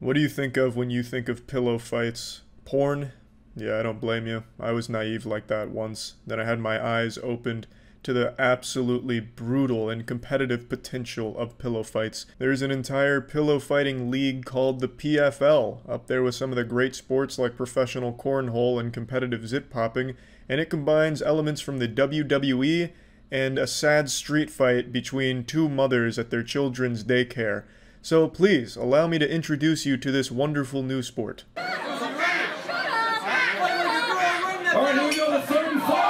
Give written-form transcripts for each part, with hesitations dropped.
What do you think of when you think of pillow fights? Porn? Yeah, I don't blame you. I was naive like that once. Then I had my eyes opened to the absolutely brutal and competitive potential of pillow fights. There's an entire pillow fighting league called the PFL, up there with some of the great sports like professional cornhole and competitive zip popping, and it combines elements from the WWE and a sad street fight between two mothers at their children's daycare. So please, allow me to introduce you to this wonderful new sport. Alright, here we go, the third and final.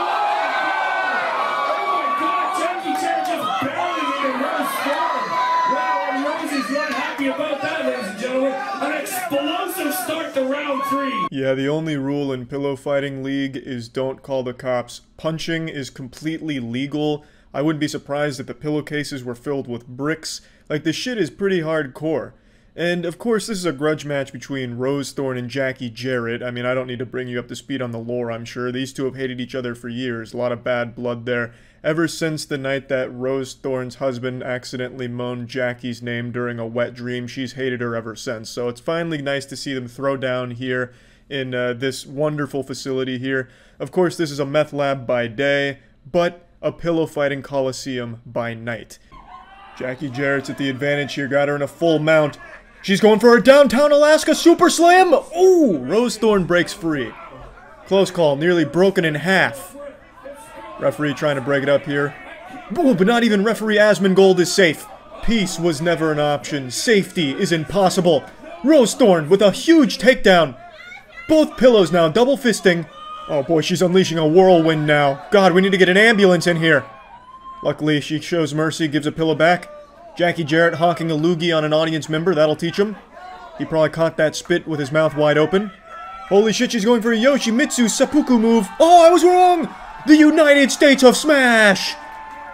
Oh my god, Jackie Chan just barreling into Rose forward. Wow, and Rose is not happy about that, ladies and gentlemen. An explosive start to round 3. Yeah, the only rule in pillow fighting league is don't call the cops. Punching is completely legal. I wouldn't be surprised if the pillowcases were filled with bricks. Like, this shit is pretty hardcore. And, of course, this is a grudge match between Rose Thorn and Jackie Jarrett. I mean, I don't need to bring you up to speed on the lore, I'm sure. These two have hated each other for years. A lot of bad blood there. Ever since the night that Rose Thorn's husband accidentally moaned Jackie's name during a wet dream, she's hated her ever since. So it's finally nice to see them throw down here in this wonderful facility here. Of course, this is a meth lab by day, but a pillow fighting coliseum by night. Jackie Jarrett's at the advantage here, got her in a full mount. She's going for her downtown Alaska super slam! Ooh! Rose Thorn breaks free. Close call, nearly broken in half. Referee trying to break it up here. Ooh, but not even referee Asmongold is safe. Peace was never an option. Safety is impossible. Rose Thorn with a huge takedown. Both pillows now, double fisting. Oh boy, she's unleashing a whirlwind now. God, we need to get an ambulance in here. Luckily, she shows mercy, gives a pillow back. Jackie Jarrett honking a loogie on an audience member, that'll teach him. He probably caught that spit with his mouth wide open. Holy shit, she's going for a Yoshimitsu seppuku move. Oh, I was wrong! The United States of Smash!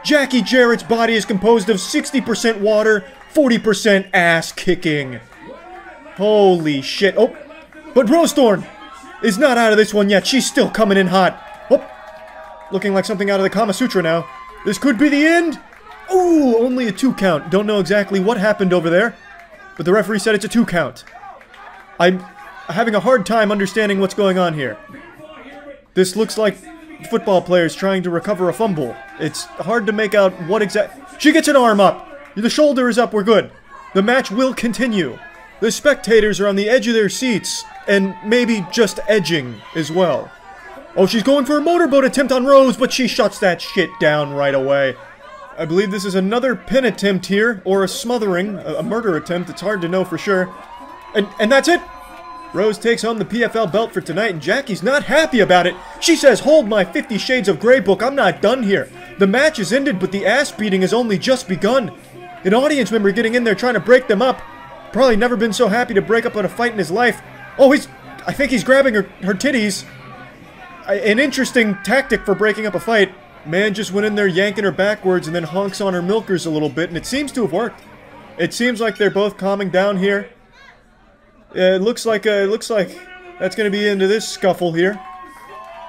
Jackie Jarrett's body is composed of 60% water, 40% ass kicking. Holy shit. Oh, but Rose Thorn is not out of this one yet. She's still coming in hot. Oh, looking like something out of the Kama Sutra now. This could be the end. Ooh, only a 2 count. Don't know exactly what happened over there, but the referee said it's a 2 count. I'm having a hard time understanding what's going on here. This looks like football players trying to recover a fumble. It's hard to make out what exact... She gets an arm up. The shoulder is up. We're good. The match will continue. The spectators are on the edge of their seats, and maybe just edging as well. Oh, she's going for a motorboat attempt on Rose, but she shuts that shit down right away. I believe this is another pin attempt here, or a smothering, a murder attempt. It's hard to know for sure. And that's it. Rose takes home the PFL belt for tonight, and Jackie's not happy about it. She says, hold my 50 Shades of Grey book, I'm not done here. The match is ended, but the ass beating has only just begun. An audience member getting in there trying to break them up. Probably never been so happy to break up in a fight in his life. Oh, I think he's grabbing her titties. An interesting tactic for breaking up a fight. Man just went in there yanking her backwards and then honks on her milkers a little bit, and it seems to have worked. It seems like they're both calming down here. It looks like that's going to be the end of this scuffle here.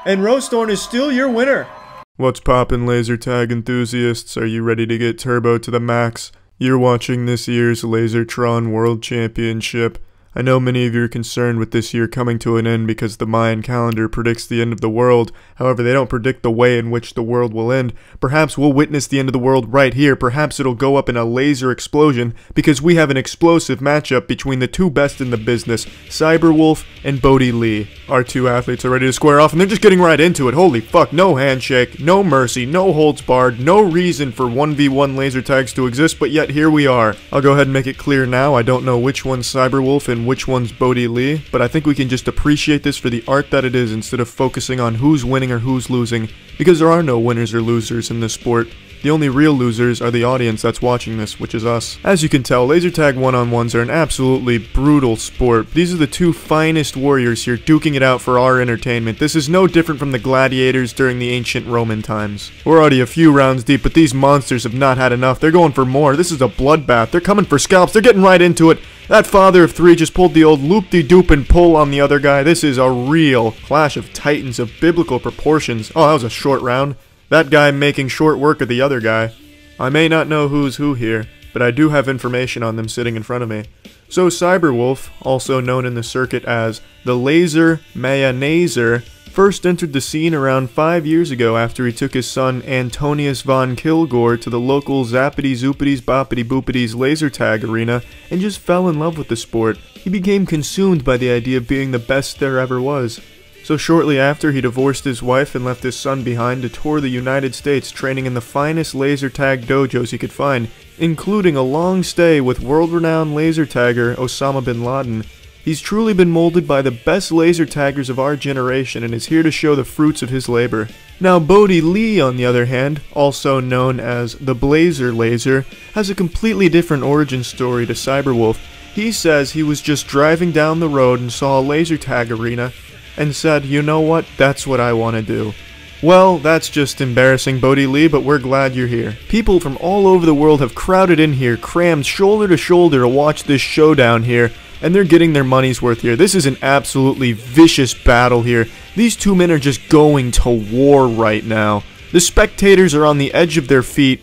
And Rose Thorn is still your winner. What's poppin', laser tag enthusiasts? Are you ready to get turbo to the max? You're watching this year's Lasertron World Championship. I know many of you are concerned with this year coming to an end because the Mayan calendar predicts the end of the world. However, they don't predict the way in which the world will end. Perhaps we'll witness the end of the world right here. Perhaps it'll go up in a laser explosion because we have an explosive matchup between the two best in the business, Cyberwolf and Bodhi Lee. Our two athletes are ready to square off and they're just getting right into it. Holy fuck, no handshake, no mercy, no holds barred, no reason for 1v1 laser tags to exist, but yet here we are. I'll go ahead and make it clear now, I don't know which one's Cyberwolf and which one's Bodhi Lee, but I think we can just appreciate this for the art that it is instead of focusing on who's winning or who's losing, because there are no winners or losers in this sport. The only real losers are the audience that's watching this, which is us. As you can tell, laser tag one-on-ones are an absolutely brutal sport. These are the two finest warriors here duking it out for our entertainment. This is no different from the gladiators during the ancient Roman times. We're already a few rounds deep, but these monsters have not had enough. They're going for more. This is a bloodbath. They're coming for scalps. They're getting right into it. That father of three just pulled the old loop-de-doop and pull on the other guy. This is a real clash of titans of biblical proportions. Oh, that was a short round. That guy making short work of the other guy. I may not know who's who here, but I do have information on them sitting in front of me. So Cyberwolf, also known in the circuit as the Laser Mayonnaise, first entered the scene around 5 years ago after he took his son Antonius von Kilgore to the local Zappity Zoopities Boppity Boopities laser tag arena and just fell in love with the sport. He became consumed by the idea of being the best there ever was. So shortly after, he divorced his wife and left his son behind to tour the United States, training in the finest laser tag dojos he could find, including a long stay with world-renowned laser tagger Osama bin Laden. He's truly been molded by the best laser taggers of our generation and is here to show the fruits of his labor. Now Bodhi Lee, on the other hand, also known as the Blazer Laser, has a completely different origin story to Cyberwolf. He says he was just driving down the road and saw a laser tag arena and said, you know what, that's what I want to do. Well, that's just embarrassing, Bodhi Lee, but we're glad you're here. People from all over the world have crowded in here, crammed shoulder to shoulder to watch this showdown here, and they're getting their money's worth here. This is an absolutely vicious battle here. These two men are just going to war right now. The spectators are on the edge of their feet.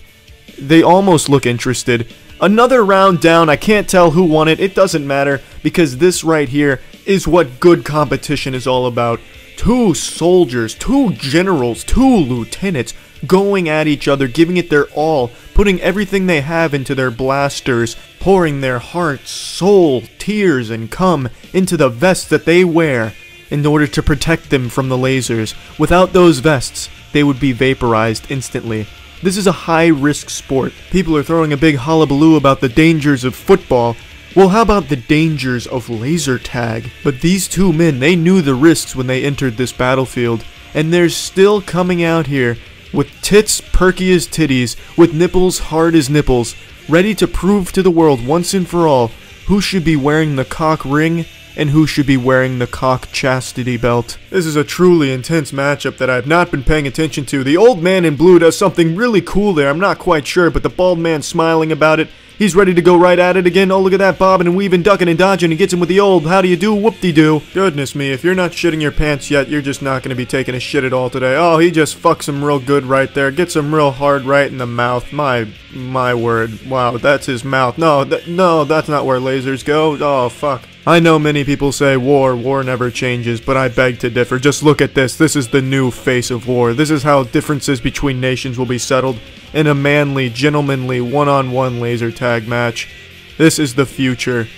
They almost look interested. Another round down, I can't tell who won it, it doesn't matter, because this right here is what good competition is all about. Two soldiers, two generals, two lieutenants going at each other, giving it their all, putting everything they have into their blasters, pouring their heart, soul, tears, and cum into the vests that they wear in order to protect them from the lasers. Without those vests, they would be vaporized instantly. This is a high-risk sport. People are throwing a big hullabaloo about the dangers of football. Well, how about the dangers of laser tag? But these two men, they knew the risks when they entered this battlefield, and they're still coming out here with tits perky as titties, with nipples hard as nipples, ready to prove to the world once and for all who should be wearing the cock ring and who should be wearing the cock chastity belt. This is a truly intense matchup that I've not been paying attention to. The old man in blue does something really cool there, I'm not quite sure, but the bald man's smiling about it. He's ready to go right at it again. Oh, look at that, bobbing and weaving, ducking and dodging. He gets him with the old, how do you do, whoop-de-doo. Goodness me, if you're not shitting your pants yet, you're just not going to be taking a shit at all today. Oh, he just fucks him real good right there. Gets him real hard right in the mouth. My word. Wow, that's his mouth. No, that's not where lasers go. Oh, fuck. I know many people say war never changes, but I beg to differ. Just look at this. This is the new face of war. This is how differences between nations will be settled in a manly, gentlemanly, one-on-one laser tag match. This is the future.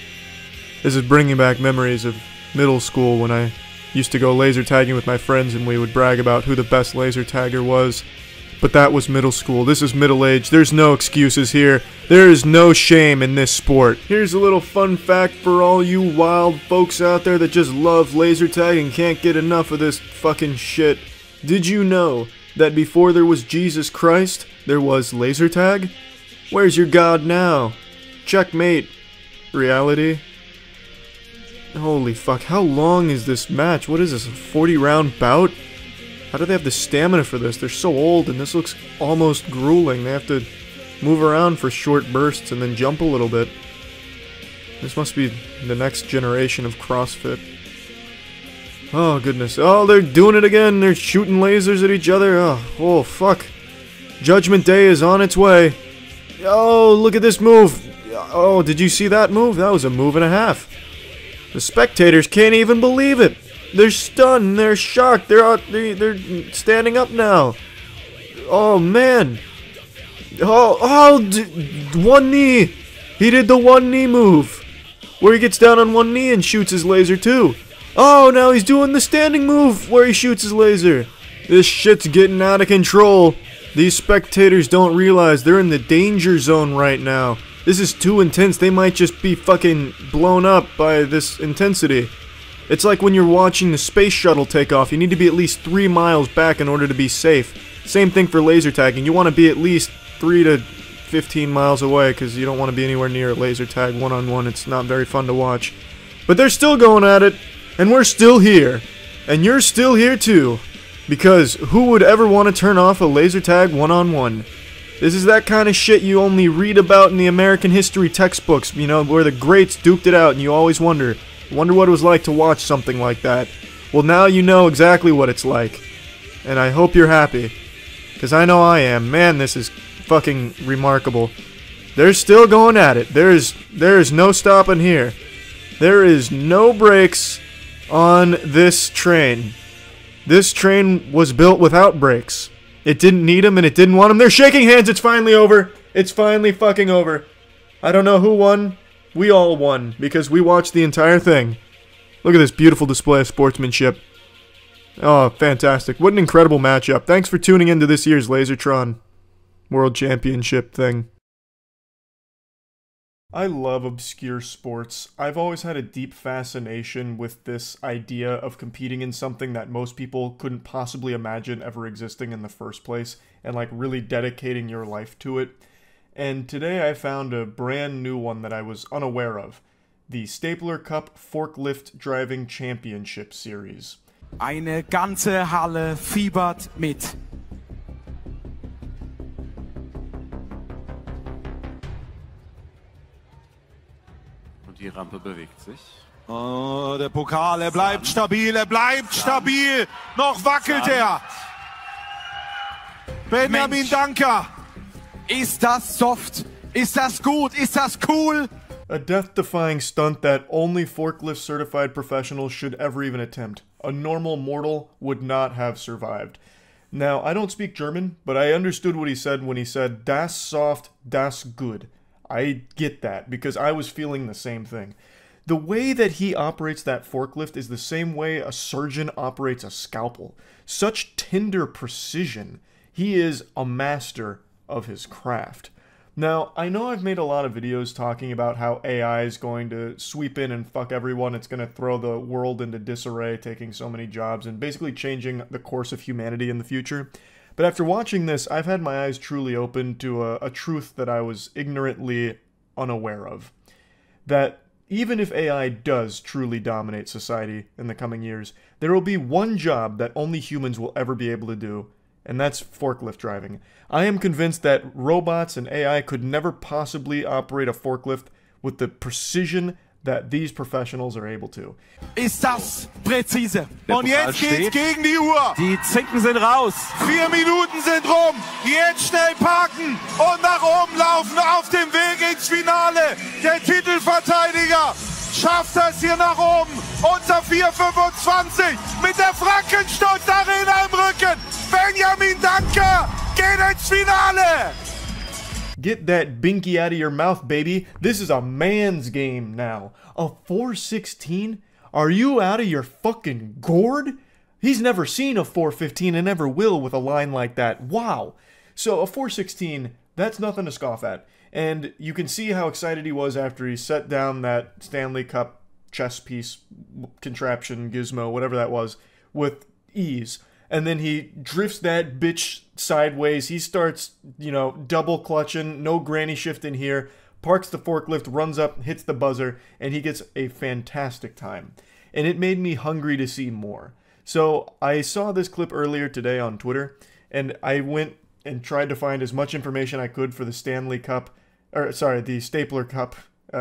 This is bringing back memories of middle school when I used to go laser tagging with my friends and we would brag about who the best laser tagger was. But that was middle school. This is middle age. There's no excuses here. There is no shame in this sport. Here's a little fun fact for all you wild folks out there that just love laser tag and can't get enough of this fucking shit. Did you know that before there was Jesus Christ, there was laser tag? Where's your God now? Checkmate. Reality. Holy fuck, how long is this match? What is this, a 40-round bout? How do they have the stamina for this? They're so old and this looks almost grueling. They have to move around for short bursts and then jump a little bit. This must be the next generation of CrossFit. Oh goodness. Oh, they're doing it again. They're shooting lasers at each other. Oh fuck. Judgment Day is on its way. Oh, look at this move. Oh, did you see that move? That was a move and a half. The spectators can't even believe it. They're stunned. They're shocked. They're standing up now. Oh man. One knee. He did the one knee move, where he gets down on one knee and shoots his laser too. Oh, now he's doing the standing move where he shoots his laser. This shit's getting out of control. These spectators don't realize they're in the danger zone right now. This is too intense. They might just be fucking blown up by this intensity. It's like when you're watching the space shuttle take off. You need to be at least 3 miles back in order to be safe. Same thing for laser tagging. You want to be at least 3 to 15 miles away because you don't want to be anywhere near a laser tag one-on-one. It's not very fun to watch. But they're still going at it, and we're still here. And you're still here too. Because who would ever want to turn off a laser tag one-on-one? This is that kind of shit you only read about in the American history textbooks, you know, where the greats duked it out and you always wonder what it was like to watch something like that. Well, now you know exactly what it's like. And I hope you're happy. Because I know I am. Man, this is fucking remarkable. They're still going at it. There is no stopping here. There is no brakes on this train. This train was built without brakes. It didn't need them and it didn't want them. They're shaking hands. It's finally over. It's finally fucking over. I don't know who won. We all won because we watched the entire thing. Look at this beautiful display of sportsmanship. Oh, fantastic. What an incredible matchup. Thanks for tuning into this year's Lasertron World Championship thing. I love obscure sports. I've always had a deep fascination with this idea of competing in something that most people couldn't possibly imagine ever existing in the first place, and like really dedicating your life to it. And today I found a brand new one that I was unaware of. The Stapler Cup Forklift Driving Championship Series. Eine ganze Halle fiebert mit. Und die Rampe bewegt sich. Oh, der Pokal, er bleibt stabil, er bleibt stabil. Noch wackelt er. Benjamin Danker. Ist das soft? Ist das gut? Ist das cool? A death-defying stunt that only forklift-certified professionals should ever even attempt. A normal mortal would not have survived. Now, I don't speak German, but I understood what he said when he said, "Das soft, das good." I get that, because I was feeling the same thing. The way that he operates that forklift is the same way a surgeon operates a scalpel. Such tender precision. He is a master of his craft. Now, I know I've made a lot of videos talking about how AI is going to sweep in and fuck everyone. It's going to throw the world into disarray, taking so many jobs, and basically changing the course of humanity in the future. But after watching this, I've had my eyes truly opened to a truth that I was ignorantly unaware of. That even if AI does truly dominate society in the coming years, there will be one job that only humans will ever be able to do, and that's forklift driving. I am convinced that robots and AI could never possibly operate a forklift with the precision that these professionals are able to. Ist das präzise. Und jetzt geht's gegen die Uhr. Die Zinken sind raus. 4 Minuten sind rum. Jetzt schnell parken und nach oben laufen auf dem Weg ins Finale. Der Titelverteidiger schafft es hier nach oben. Unter 4,25 mit der Frankenstutt-Arena im Rücken. Benjamin Danker geht ins Finale. Get that binky out of your mouth, baby. This is a man's game now. A 416? Are you out of your fucking gourd? He's never seen a 415 and never will with a line like that. Wow. So a 416, that's nothing to scoff at. And you can see how excited he was after he set down that Stanley Cup chess piece, contraption, gizmo, whatever that was, with ease. And then he drifts that bitch sideways. He starts, you know, double clutching, no granny shift in here, parks the forklift, runs up, hits the buzzer, and he gets a fantastic time. And it made me hungry to see more. So I saw this clip earlier today on Twitter, and I went and tried to find as much information I could for the Stanley Cup, or sorry, the Stapler Cup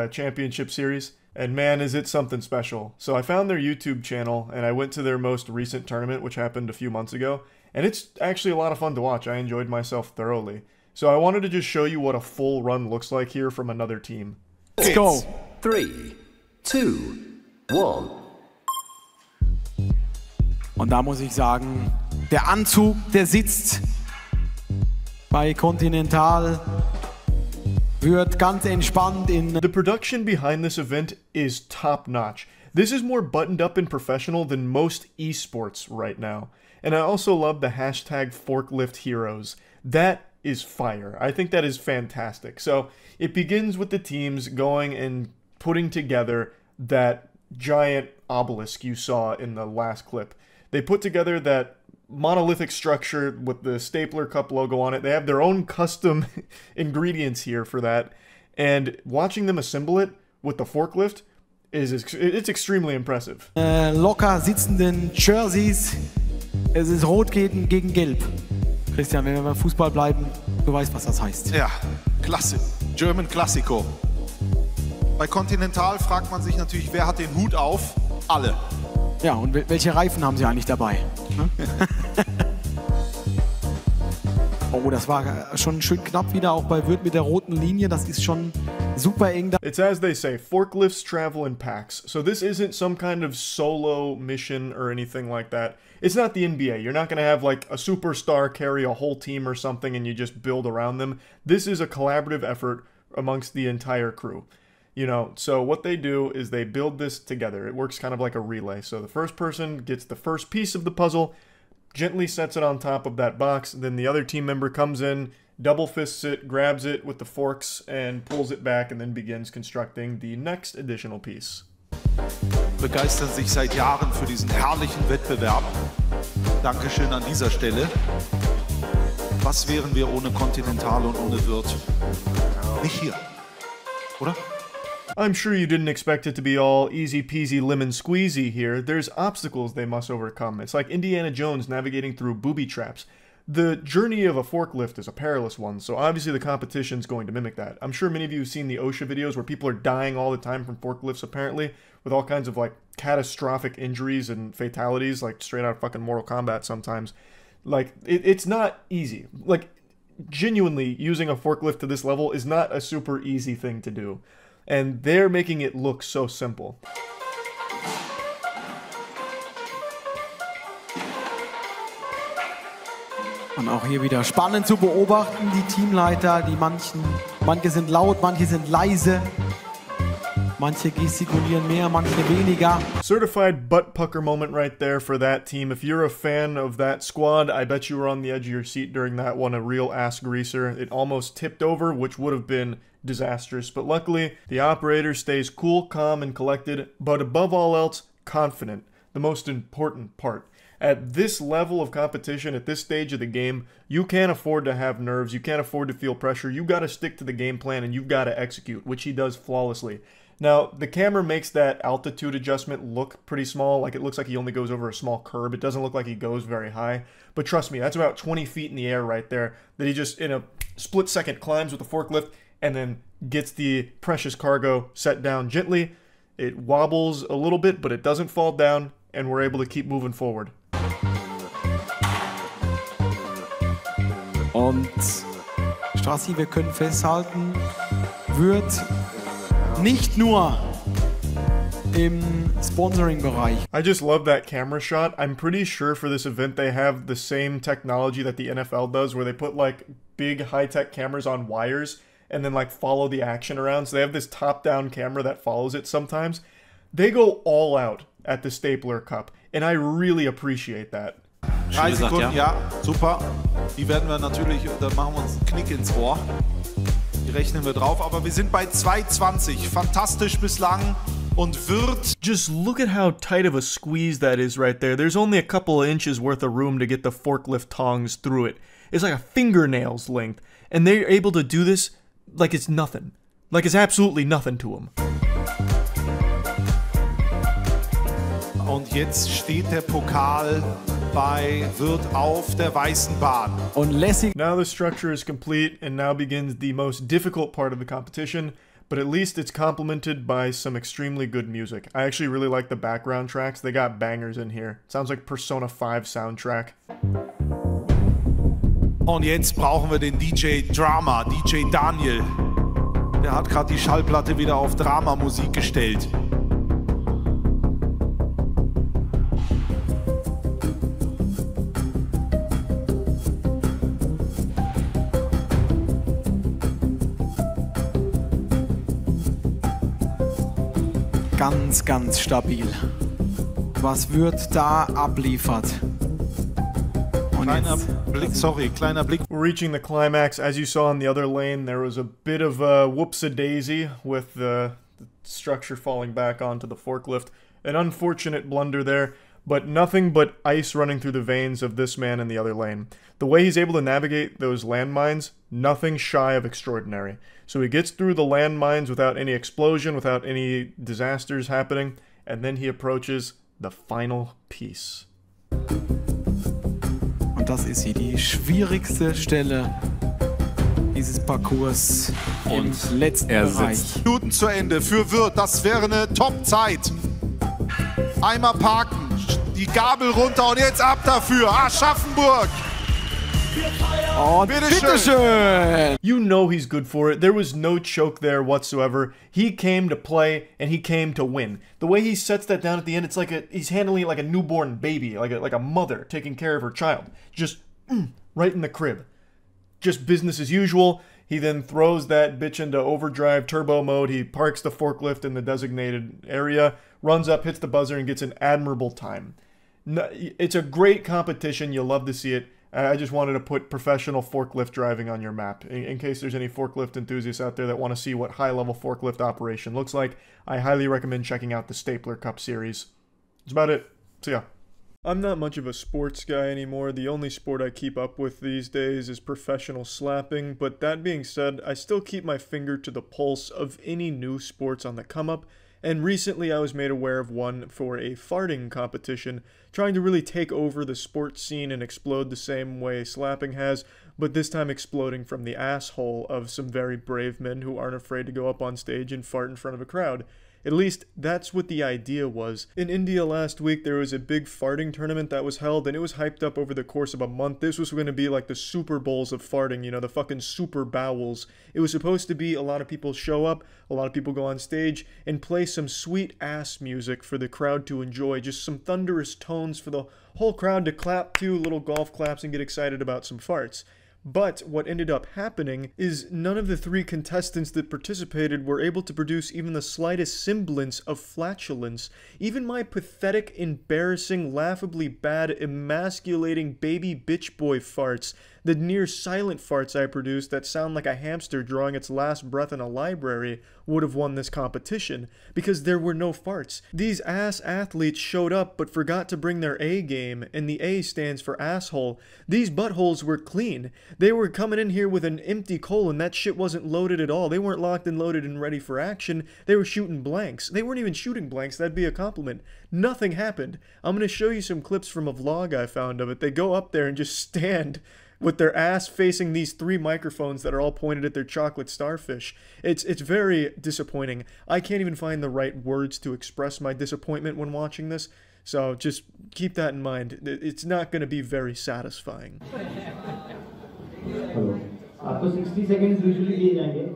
Championship Series. And man, is it something special. So I found their YouTube channel, and I went to their most recent tournament, which happened a few months ago. And it's actually a lot of fun to watch. I enjoyed myself thoroughly. So I wanted to just show you what a full run looks like here from another team. Let's go. 3, 2, 1. Und da muss ich sagen, der Anzug, der sitzt bei Continental. Wird ganz entspannt in. The production behind this event is top-notch. This is more buttoned up and professional than most esports right now. And I also love the hashtag forklift heroes. That is fire. I think that is fantastic. So it begins with the teams going and putting together that giant obelisk you saw in the last clip. They put together that monolithic structure with the Stapler Cup logo on it. They have their own custom ingredients here for that. And watching them assemble it with the forklift it's extremely impressive. Locker sitzenden Jerseys. Es ist rot gegen gelb. Christian, wenn wir beim Fußball bleiben, du weißt, was das heißt. Ja, klasse. German Classico. Bei Continental fragt man sich natürlich, wer hat den Hut auf? Alle. Ja, und welche Reifen haben sie eigentlich dabei? Oh, das war schon schön knapp wieder, auch bei Wirth mit der roten Linie. Das ist schon super eng da. It's as they say, forklifts travel in packs. So this isn't some kind of solo mission or anything like that. It's not the NBA. You're not going to have like a superstar carry a whole team or something and you just build around them. This is a collaborative effort amongst the entire crew. You know, so what they do is they build this together. It works kind of like a relay. So the first person gets the first piece of the puzzle, gently sets it on top of that box. Then the other team member comes in, double fists it, grabs it with the forks, and pulls it back, and then begins constructing the next additional piece. Begeistern sich seit Jahren für diesen herrlichen Wettbewerb. Dankeschön an dieser Stelle. Was wären wir ohne Continental und ohne Wirth? Nicht hier, oder? I'm sure you didn't expect it to be all easy peasy lemon squeezy here. There's obstacles they must overcome. It's like Indiana Jones navigating through booby traps. The journey of a forklift is a perilous one, so obviously the competition's going to mimic that. I'm sure many of you have seen the OSHA videos where people are dying all the time from forklifts, apparently, with all kinds of, like, catastrophic injuries and fatalities, like, straight out of fucking Mortal Kombat sometimes. Like, it's not easy. Like, genuinely, using a forklift to this level is not a super easy thing to do. And they're making it look so simple. Und auch hier wieder spannend zu beobachten, die Teamleiter, die manche sind laut, manche sind leise, manche gestikulieren mehr, manche weniger. Certified butt pucker moment right there for that team. If you're a fan of that squad, I bet you were on the edge of your seat during that one, a real ass greaser. It almost tipped over, which would have been disastrous, but luckily the operator stays cool, calm, and collected, but above all else, confident. The most important part. At this level of competition, at this stage of the game, you can't afford to have nerves, you can't afford to feel pressure, you gotta stick to the game plan and you've gotta execute, which he does flawlessly. Now, the camera makes that altitude adjustment look pretty small, like it looks like he only goes over a small curb. It doesn't look like he goes very high, but trust me, that's about 20 feet in the air right there, that he just, in a split second, climbs with the forklift, and then gets the precious cargo set down gently. It wobbles a little bit, but it doesn't fall down, and we're able to keep moving forward. Und Strassi, wir können festhalten, wird nicht nur im Sponsoring-Bereich. I just love that camera shot. I'm pretty sure for this event they have the same technology that the NFL does, where they put like big high-tech cameras on wires and then like follow the action around. So they have this top-down camera that follows it sometimes. They go all out at the Stapler Cup, and I really appreciate that. 3 Sekunden, ja, super. Die werden wir natürlich, da machen wir uns einen Knick ins Ohr. Die rechnen wir drauf, aber wir sind bei 2,20. Fantastisch bislang und Wirth. Just look at how tight of a squeeze that is right there. There's only a couple of inches worth of room to get the forklift tongs through it. It's like a fingernail's length, and they're able to do this like it's nothing. Like it's absolutely nothing to them. Und jetzt steht der Pokal bei Wirth auf der weißen Bahn. Und lässig. Now the structure is complete, and now begins the most difficult part of the competition, but at least it's complemented by some extremely good music. I actually really like the background tracks. They got bangers in here. Sounds like Persona 5 soundtrack. Und jetzt brauchen wir den DJ Drama, DJ Daniel. Der hat gerade die Schallplatte wieder auf Drama-Musik gestellt. Ganz, ganz stabil. Was wird da abliefert? Kleiner Blick. We're reaching the climax. As you saw in the other lane, there was a bit of a whoops-a-daisy with the structure falling back onto the forklift. An unfortunate blunder there, but nothing but ice running through the veins of this man in the other lane. The way he's able to navigate those landmines, nothing shy of extraordinary. So he gets through the landmines without any explosion, without any disasters happening, and then he approaches the final piece. Und das ist hier die schwierigste Stelle dieses Parcours im letzten Bereich. Minuten zu Ende für Wirth, das wäre eine Top-Zeit. Einmal parken, die Gabel runter und jetzt ab dafür. Aschaffenburg Und bitteschön! You know he's good for it. There was no choke there whatsoever. He came to play, and he came to win. The way he sets that down at the end, it's like he's handling it like a newborn baby, like a mother taking care of her child. Just right in the crib. Just business as usual. He then throws that bitch into overdrive turbo mode. He parks the forklift in the designated area, runs up, hits the buzzer, and gets an admirable time. It's a great competition. You'll love to see it. I just wanted to put professional forklift driving on your map. In case there's any forklift enthusiasts out there that want to see what high-level forklift operation looks like, I highly recommend checking out the Stapler Cup series. That's about it. See ya. I'm not much of a sports guy anymore. The only sport I keep up with these days is professional slapping, but that being said, I still keep my finger to the pulse of any new sports on the come-up, and recently I was made aware of one for a farting competition, trying to really take over the sports scene and explode the same way slapping has, but this time exploding from the asshole of some very brave men who aren't afraid to go up on stage and fart in front of a crowd. At least, that's what the idea was. In India last week, there was a big farting tournament that was held, and it was hyped up over the course of a month. This was going to be like the Super Bowls of farting, you know, the fucking super bowels. It was supposed to be a lot of people show up, a lot of people go on stage, and play some sweet ass music for the crowd to enjoy. Just some thunderous tones for the whole crowd to clap to, little golf claps, and get excited about some farts. But what ended up happening is none of the 3 contestants that participated were able to produce even the slightest semblance of flatulence. Even my pathetic, embarrassing, laughably bad, emasculating baby bitch boy farts, the near silent farts I produced that sound like a hamster drawing its last breath in a library, would have won this competition, because there were no farts. These ass athletes showed up but forgot to bring their A game, and the A stands for asshole. These buttholes were clean. They were coming in here with an empty colon. That shit wasn't loaded at all. They weren't locked and loaded and ready for action. They were shooting blanks. They weren't even shooting blanks. That'd be a compliment. Nothing happened. I'm going to show you some clips from a vlog I found of it. They go up there and just stand with their ass facing these 3 microphones that are all pointed at their chocolate starfish. It's very disappointing. I can't even find the right words to express my disappointment when watching this, so just keep that in mind. It's not going to be very satisfying. Hello आपको 60 seconds usually दिए जाएंगे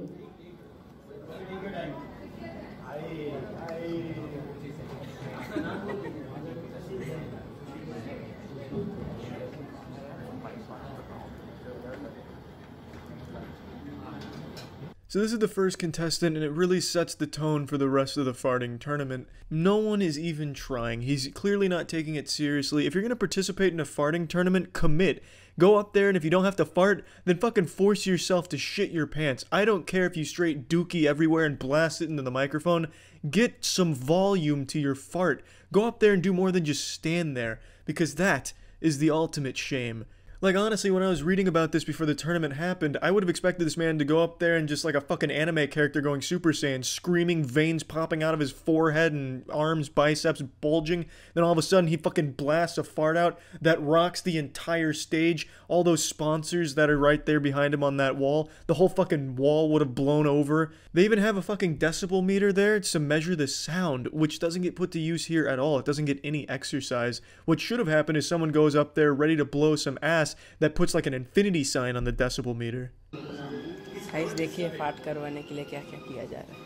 So this is the first contestant, and it really sets the tone for the rest of the farting tournament. No one is even trying. He's clearly not taking it seriously. If you're going to participate in a farting tournament, commit. Go up there, and if you don't have to fart, then fucking force yourself to shit your pants. I don't care if you straight dookie everywhere and blast it into the microphone. Get some volume to your fart. Go up there and do more than just stand there, because that is the ultimate shame. Like, honestly, when I was reading about this before the tournament happened, I would have expected this man to go up there and just like a fucking anime character going Super Saiyan, screaming, veins popping out of his forehead and arms, biceps bulging. Then all of a sudden, he fucking blasts a fart out that rocks the entire stage. All those sponsors that are right there behind him on that wall, the whole fucking wall would have blown over. They even have a fucking decibel meter there to measure the sound, which doesn't get put to use here at all. It doesn't get any exercise. What should have happened is someone goes up there ready to blow some ass that puts like an infinity sign on the decibel meter. Guys देखिए फाट करवाने के लिए क्या-क्या किया जा रहा है.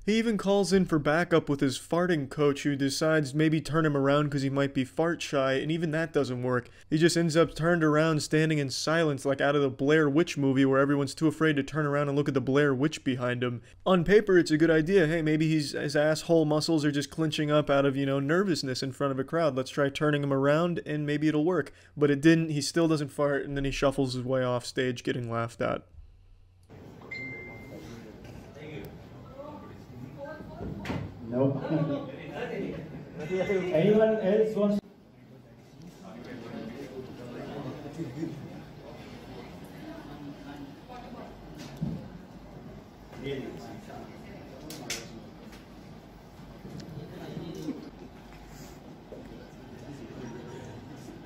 He even calls in for backup with his farting coach, who decides maybe turn him around because he might be fart shy, and even that doesn't work. He just ends up turned around standing in silence like out of the Blair Witch movie where everyone's too afraid to turn around and look at the Blair Witch behind him. On paper, it's a good idea. Hey, maybe his asshole muscles are just clenching up out of, nervousness in front of a crowd. Let's try turning him around and maybe it'll work. But it didn't. He still doesn't fart, and then he shuffles his way off stage getting laughed at. No. Anyone else wants?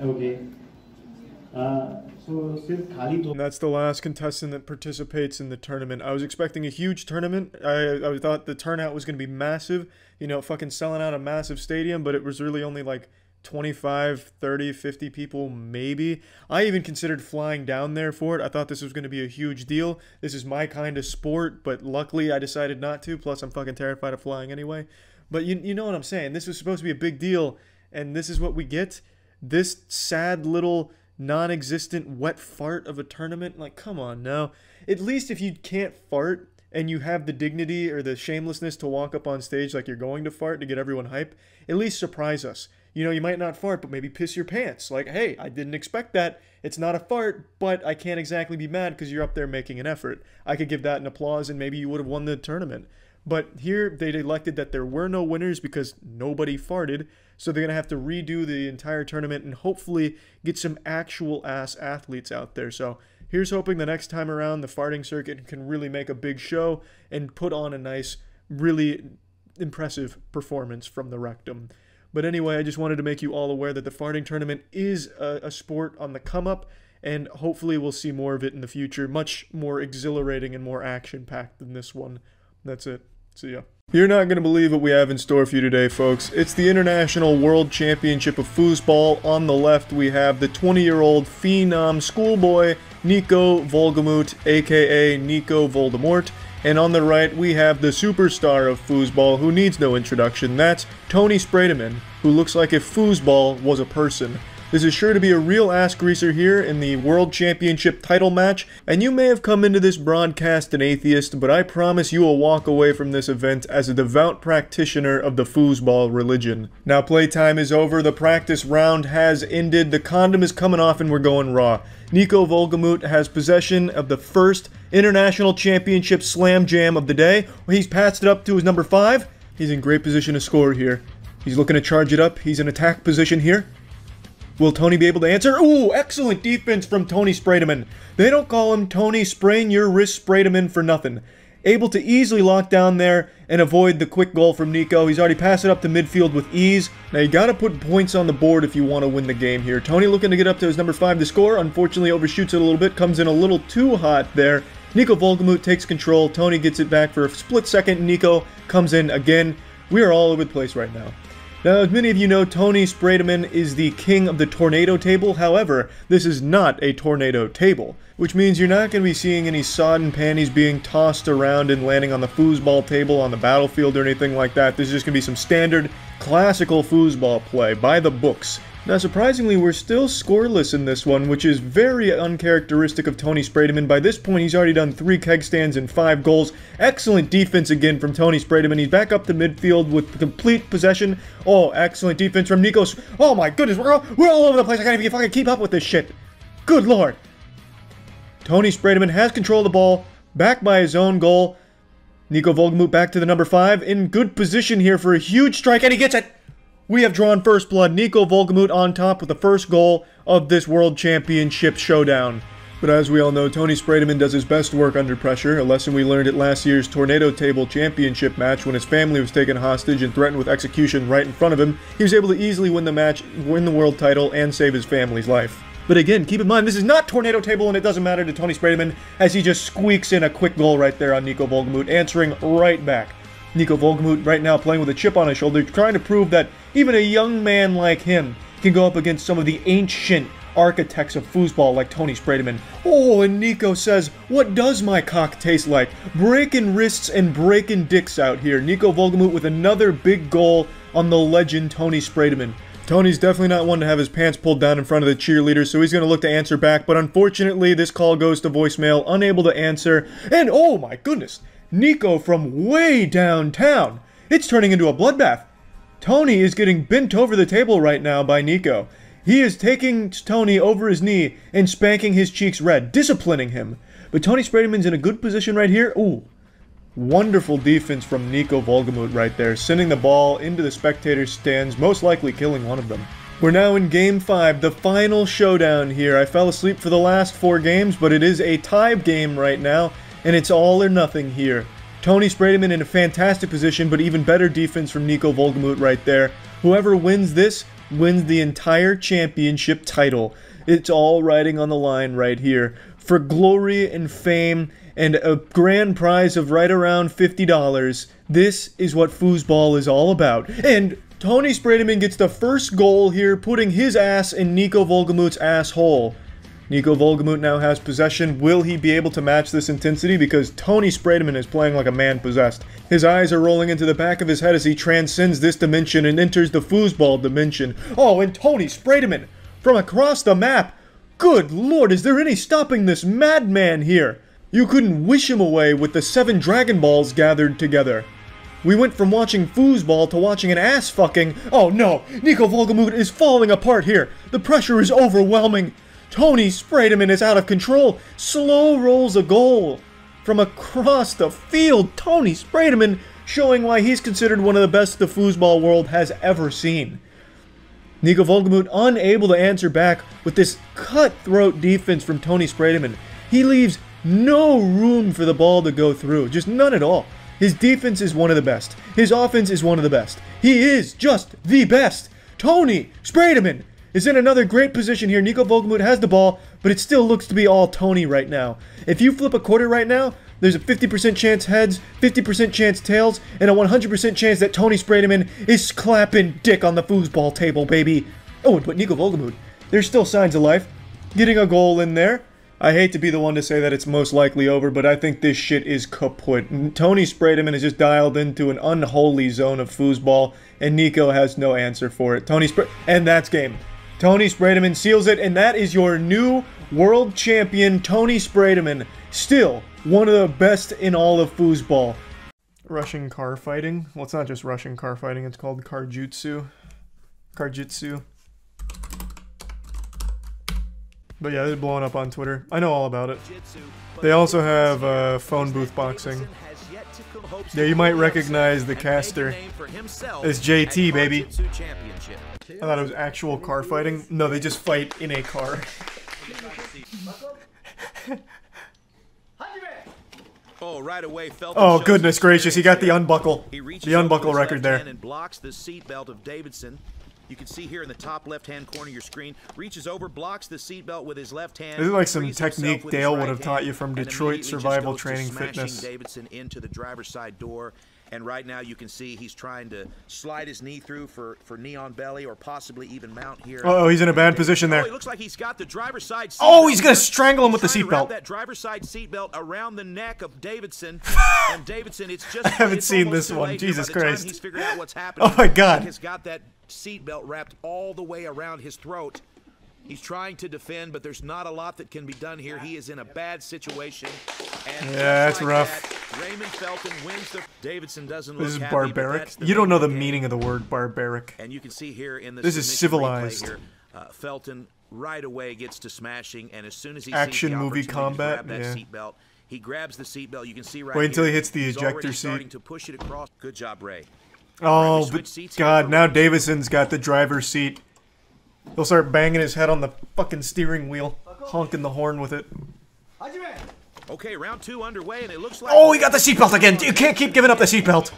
Okay. And that's the last contestant that participates in the tournament. I was expecting a huge tournament. I thought the turnout was going to be massive. You know, fucking selling out a massive stadium, but it was really only like 25, 30, 50 people, maybe. I even considered flying down there for it. I thought this was going to be a huge deal. This is my kind of sport, but luckily I decided not to. Plus, I'm fucking terrified of flying anyway. But you know what I'm saying. This was supposed to be a big deal, and this is what we get? This sad little non-existent wet fart of a tournament? Like, come on now. At least if you can't fart and you have the dignity or the shamelessness to walk up on stage like you're going to fart to get everyone hype, at least surprise us. You know, you might not fart, but maybe piss your pants. Like, hey, I didn't expect that. It's not a fart, but I can't exactly be mad because you're up there making an effort. I could give that an applause and maybe you would have won the tournament. But here they elected that there were no winners because nobody farted. So they're going to have to redo the entire tournament and hopefully get some actual ass athletes out there. So here's hoping the next time around the farting circuit can really make a big show and put on a nice, really impressive performance from the rectum. But anyway, I just wanted to make you all aware that the farting tournament is a sport on the come up, and hopefully we'll see more of it in the future. Much more exhilarating and more action-packed than this one. That's it. See ya. You're not going to believe what we have in store for you today, folks. It's the International World Championship of Foosball. On the left, we have the 20-year-old phenom schoolboy, Nico Volgemuth, aka Nico Voldemort. And on the right, we have the superstar of foosball, who needs no introduction. That's Tony Spraydeman, who looks like if foosball was a person. This is sure to be a real ass greaser here in the World Championship title match, and you may have come into this broadcast an atheist, but I promise you will walk away from this event as a devout practitioner of the foosball religion. Now playtime is over, the practice round has ended, the condom is coming off and we're going raw. Nico Volgemuth has possession of the first International Championship Slam Jam of the day. He's passed it up to his number 5. He's in great position to score here. He's looking to charge it up. He's in attack position here. Will Tony be able to answer? Ooh, excellent defense from Tony Spraydeman. They don't call him Tony Sprain Your Wrist Spraydeman for nothing. Able to easily lock down there and avoid the quick goal from Nico. He's already passed it up to midfield with ease. Now you gotta put points on the board if you want to win the game here. Tony looking to get up to his number 5 to score. Unfortunately overshoots it a little bit. Comes in a little too hot there. Nico Volgemuth takes control. Tony gets it back for a split second. Nico comes in again. We are all over the place right now. Now, as many of you know, Tony Spraydeman is the king of the tornado table. However, this is not a tornado table, which means you're not going to be seeing any sodden panties being tossed around and landing on the foosball table on the battlefield or anything like that. This is just going to be some standard, classical foosball play by the books. Now, surprisingly, we're still scoreless in this one, which is very uncharacteristic of Tony Spraydeman. By this point, he's already done 3 keg stands and 5 goals. Excellent defense again from Tony Spraydeman. He's back up to midfield with complete possession. Oh, excellent defense from Nico. Oh my goodness, we're all over the place. I can't even fucking keep up with this shit. Good lord. Tony Spraydeman has control of the ball, back by his own goal. Nico Volgemuth back to the number 5, in good position here for a huge strike, and he gets it! We have drawn first blood. Nico Volgemuth on top with the first goal of this World Championship showdown. But as we all know, Tony Spraydeman does his best work under pressure, a lesson we learned at last year's Tornado Table Championship match when his family was taken hostage and threatened with execution right in front of him. He was able to easily win the match, win the world title, and save his family's life. But again, keep in mind, this is not Tornado Table, and it doesn't matter to Tony Spraydeman as he just squeaks in a quick goal right there on Nico Volgemuth, answering right back. Nico Volgemuth right now playing with a chip on his shoulder, trying to prove that even a young man like him can go up against some of the ancient architects of foosball like Tony Spraydeman. Oh, and Nico says, what does my cock taste like? Breaking wrists and breaking dicks out here. Nico Volgemuth with another big goal on the legend Tony Spraydeman. Tony's definitely not one to have his pants pulled down in front of the cheerleaders, so he's going to look to answer back, but unfortunately this call goes to voicemail, unable to answer, and oh my goodness, Nico from way downtown. It's turning into a bloodbath. Tony is getting bent over the table right now by Nico. He is taking Tony over his knee and spanking his cheeks red, disciplining him. But Tony Spraydeman's in a good position right here. Ooh, wonderful defense from Nico Volgemuth right there, sending the ball into the spectators' stands, most likely killing one of them. We're now in Game 5, the final showdown here. I fell asleep for the last 4 games, but it is a tie game right now, and it's all or nothing here. Tony Spraydeman in a fantastic position, but even better defense from Nico Volgemuth right there. Whoever wins this wins the entire championship title. It's all riding on the line right here. For glory and fame and a grand prize of right around $50, this is what foosball is all about. And Tony Spraydeman gets the first goal here, putting his ass in Nico Volgemoot's asshole. Nico Volgemoot now has possession. Will he be able to match this intensity? Because Tony Spraydeman is playing like a man possessed. His eyes are rolling into the back of his head as he transcends this dimension and enters the foosball dimension. Oh, and Tony Spraydeman from across the map. Good lord, is there any stopping this madman here? You couldn't wish him away with the 7 Dragon Balls gathered together. We went from watching foosball to watching an ass fucking. Oh no, Nico Volgemoot is falling apart here. The pressure is overwhelming. Tony Spraydeman is out of control. Slow rolls a goal. From across the field, Tony Spraydeman showing why he's considered one of the best the foosball world has ever seen. Nico Volgemoot unable to answer back with this cutthroat defense from Tony Spraydeman. He leaves no room for the ball to go through, just none at all. His defense is one of the best. His offense is one of the best. He is just the best. Tony Spraydeman is in another great position here. Nico Volgemoot has the ball, but it still looks to be all Tony right now. If you flip a quarter right now, there's a 50% chance heads, 50% chance tails, and a 100% chance that Tony Spraydeman is clapping dick on the foosball table, baby. Oh, but Nico Volgemoot, there's still signs of life. Getting a goal in there. I hate to be the one to say that it's most likely over, but I think this shit is kaput. Tony Spraydeman is just dialed into an unholy zone of foosball, and Nico has no answer for it. And that's game. Tony Spraydeman seals it, and that is your new world champion, Tony Spraydeman. Still one of the best in all of foosball. Russian car fighting? Well, it's not just Russian car fighting, it's called karjutsu. Karjutsu. But yeah, they're blowing up on Twitter. I know all about it. They also have phone booth boxing. Yeah, you might recognize the caster as JT, baby. I thought it was actual car fighting. No, they just fight in a car. Oh, goodness gracious, he got the unbuckle. The unbuckle record there. You can see here in the top left-hand corner of your screen, reaches over, blocks the seatbelt with his left hand. This is like some technique Dale would have taught you from Detroit Survival Training Fitness. Davidson into the driver's side door, and right now you can see he's trying to slide his knee through for knee on belly or possibly even mount here. Oh, he's in a bad position there. Oh, he looks like he's got the driver's side seatbelt. Oh, he's gonna strangle him with the seatbelt. That driver's side seatbelt around the neck of Davidson, and Davidson, it's just. I haven't seen this one. Jesus Christ! He's figured out what's happening. Oh my God! He's got that seatbelt wrapped all the way around his throat. He's trying to defend, but there's not a lot that can be done here. He is in a bad situation. And yeah, that's rough. That, Raymond Felton wins the. Davidson doesn't look This is happy, barbaric. You don't know the meaning of the word barbaric. And you can see here in this is civilized. Here, Felton right away gets to smashing, and as soon as he action sees the movie combat, to grab that seatbelt, he grabs the seatbelt. You can see right. Wait until here, he hits the he's ejector starting seat. To push it across. Good job, Ray. Oh, but God, now Davidson's got the driver's seat. He'll start banging his head on the fucking steering wheel, honking the horn with it. Okay, round 2 underway, and it looks like. Oh, he got the seatbelt again. You can't keep giving up the seatbelt.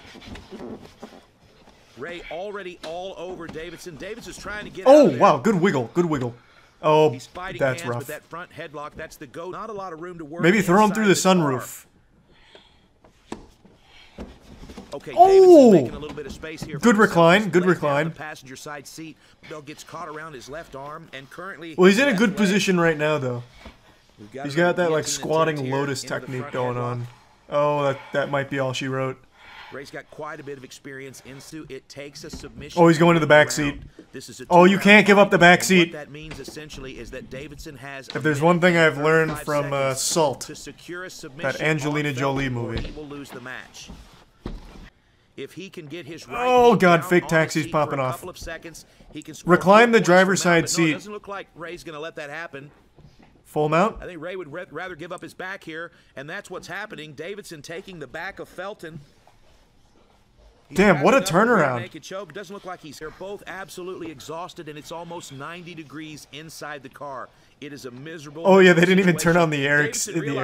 Ray already all over Davidson. Davidson's trying to get. Oh, out of there. wow, good wiggle, good wiggle. Oh, he's fighting that's hands rough. with that front headlock. That's the go. Not a lot of room to work. Maybe throw him through the sunroof. Okay, oh! making a little bit of space here good recline, good recline. The passenger side seat. Bell gets caught around his left arm, and currently. Well, he's in a good position right now, though. He's got that like squatting lotus technique going on. Oh, that might be all she wrote. Ray's got quite a bit of experience into it. Takes a submission. Oh, he's going to the back seat. Oh, you can't give up the back seat. What that means essentially is that Davidson has. If there's one thing I've learned from Salt, that Angelina Jolie movie. He will lose the match. If he can get his oh God, fake taxis popping off. Recline the driver's side seat. It doesn't look like Ray's going to let that happen. Full mount? I think Ray would rather give up his back here, and that's what's happening. Davidson taking the back of Felton. Damn, what a turnaround. Naked choke. Doesn't look like they're both absolutely exhausted, and it's almost 90 degrees inside the car. It is a miserable. Oh yeah, they didn't even turn on the air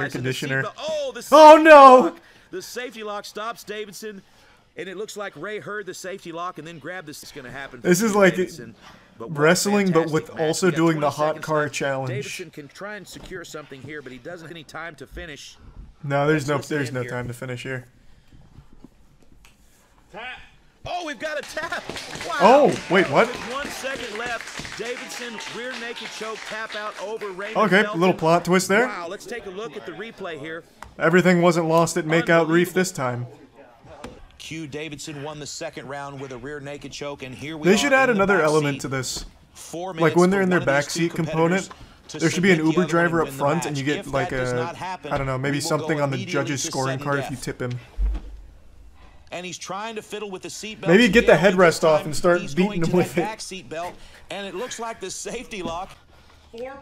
conditioner. Oh no! The safety lock stops Davidson. And it looks like Ray heard the safety lock and then grabbed this. It's going to happen. This is like but wrestling, but with match. also doing the hot 20 car left. challenge. Davidson can try and secure something here, but he doesn't have any time to finish. No, there's no time to finish here. Tap. Oh, we've got a tap. Wow. Oh, wait, what? 1 second left. Davidson rear naked choke tap out over Raymond. Okay, Felton. little plot twist there. Wow, let's take a look at the replay here. Everything wasn't lost at Makeout Reef this time. Q Davidson won the second round with a rear naked choke, and here we They are should add in the another back element seat. to this. 4 minutes Like when they're in their for one of these two backseat component, competitors to there should be an submit the Uber other one driver and up win the front, and match. you get If like that does a, not happen, I don't know, maybe we will something go on the immediately judge's to scoring sudden card if death. you tip him. And he's trying to fiddle with the seatbelt. Maybe get the headrest off time. and start He's beating going him to with that it. back seat belt, and it looks like the safety lock.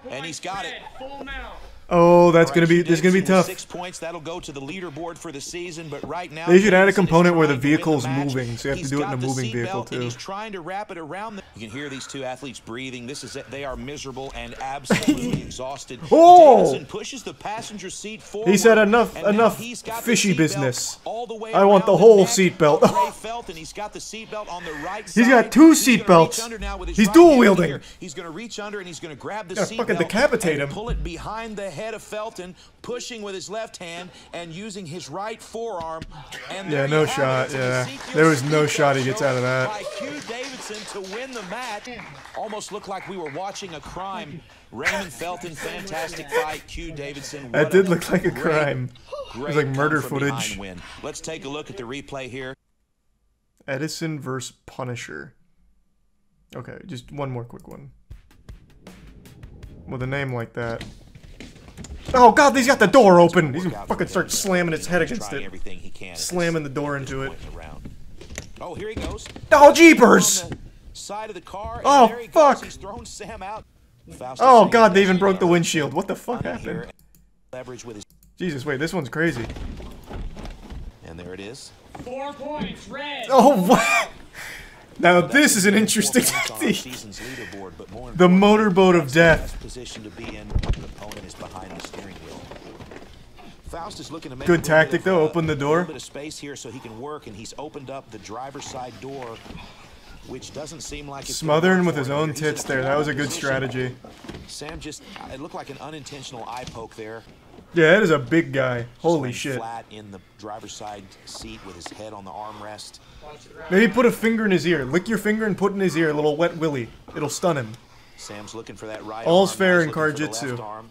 And he's got it. Full now. Oh, that's gonna be tough. 6 points. That'll go to the leaderboard for the season. But right now, They should add a Davidson is component where the trying to win vehicle's match. moving, so you have to He's do it in got a the moving seat vehicle belt, and too. he's trying to wrap it around. You can hear these two athletes breathing. This is it. They are miserable and absolutely exhausted. Oh! Davidson pushes the passenger seat forward. He said enough and now he's got the fishy seatbelt business. all the way I want the around whole neck seatbelt. of Ray Felton. He's got the seatbelt on the right side. He's got two He's gonna seatbelts. reach under now with his He's right dual hand wielding. here. He's going to reach under and he's going to grab the Gotta fucking seatbelt decapitate and him. pull it behind the head of Felton, pushing with his left hand and using his right forearm. And Yeah, there no you have shot. it. It's an Yeah, Ezekiel there was no seatbelt shot he gets choke out of that. by Q Davidson to win the match. Almost looked like we were watching a crime. Raymond Felton, fantastic fight. Q Davidson. That what did look like a crime. It was Great like murder come from behind footage. win. Let's take a look at the replay here. Edison versus Punisher. Okay, just one more quick one. With a name like that. Oh god, he's got the door open! He's gonna fucking start slamming his head against it. Slamming the door into it. Oh, here he goes. Oh, jeepers! On the side of the car, Oh, and there he fuck. goes. He's thrown Sam out. Oh god, they even broke the windshield. What the fuck happened? Leverage with his, Jesus, wait, this one's crazy. and there it is. 4 points, red. Oh, what? Now this is an interesting technique. The motorboat of death. Position to be in. The opponent is behind the steering wheel. Faust is looking to make Good a little tactic bit though, of, open the a door. little bit of space here so he can work, and he's opened up the driver's side door, which doesn't seem like it's Smothering with for his him own here. He's in tits a there. That was a good position. strategy. Sam just, it looked like an unintentional eye poke there. Yeah, that is a big guy. Holy Laying shit. Flat in the driver's side seat with his head on the armrest. Maybe put a finger in his ear. Lick your finger and put in his ear a little wet willy. It'll stun him. Sam's looking for that right All's arm. fair Now in he's looking for the Karjitsu. left arm.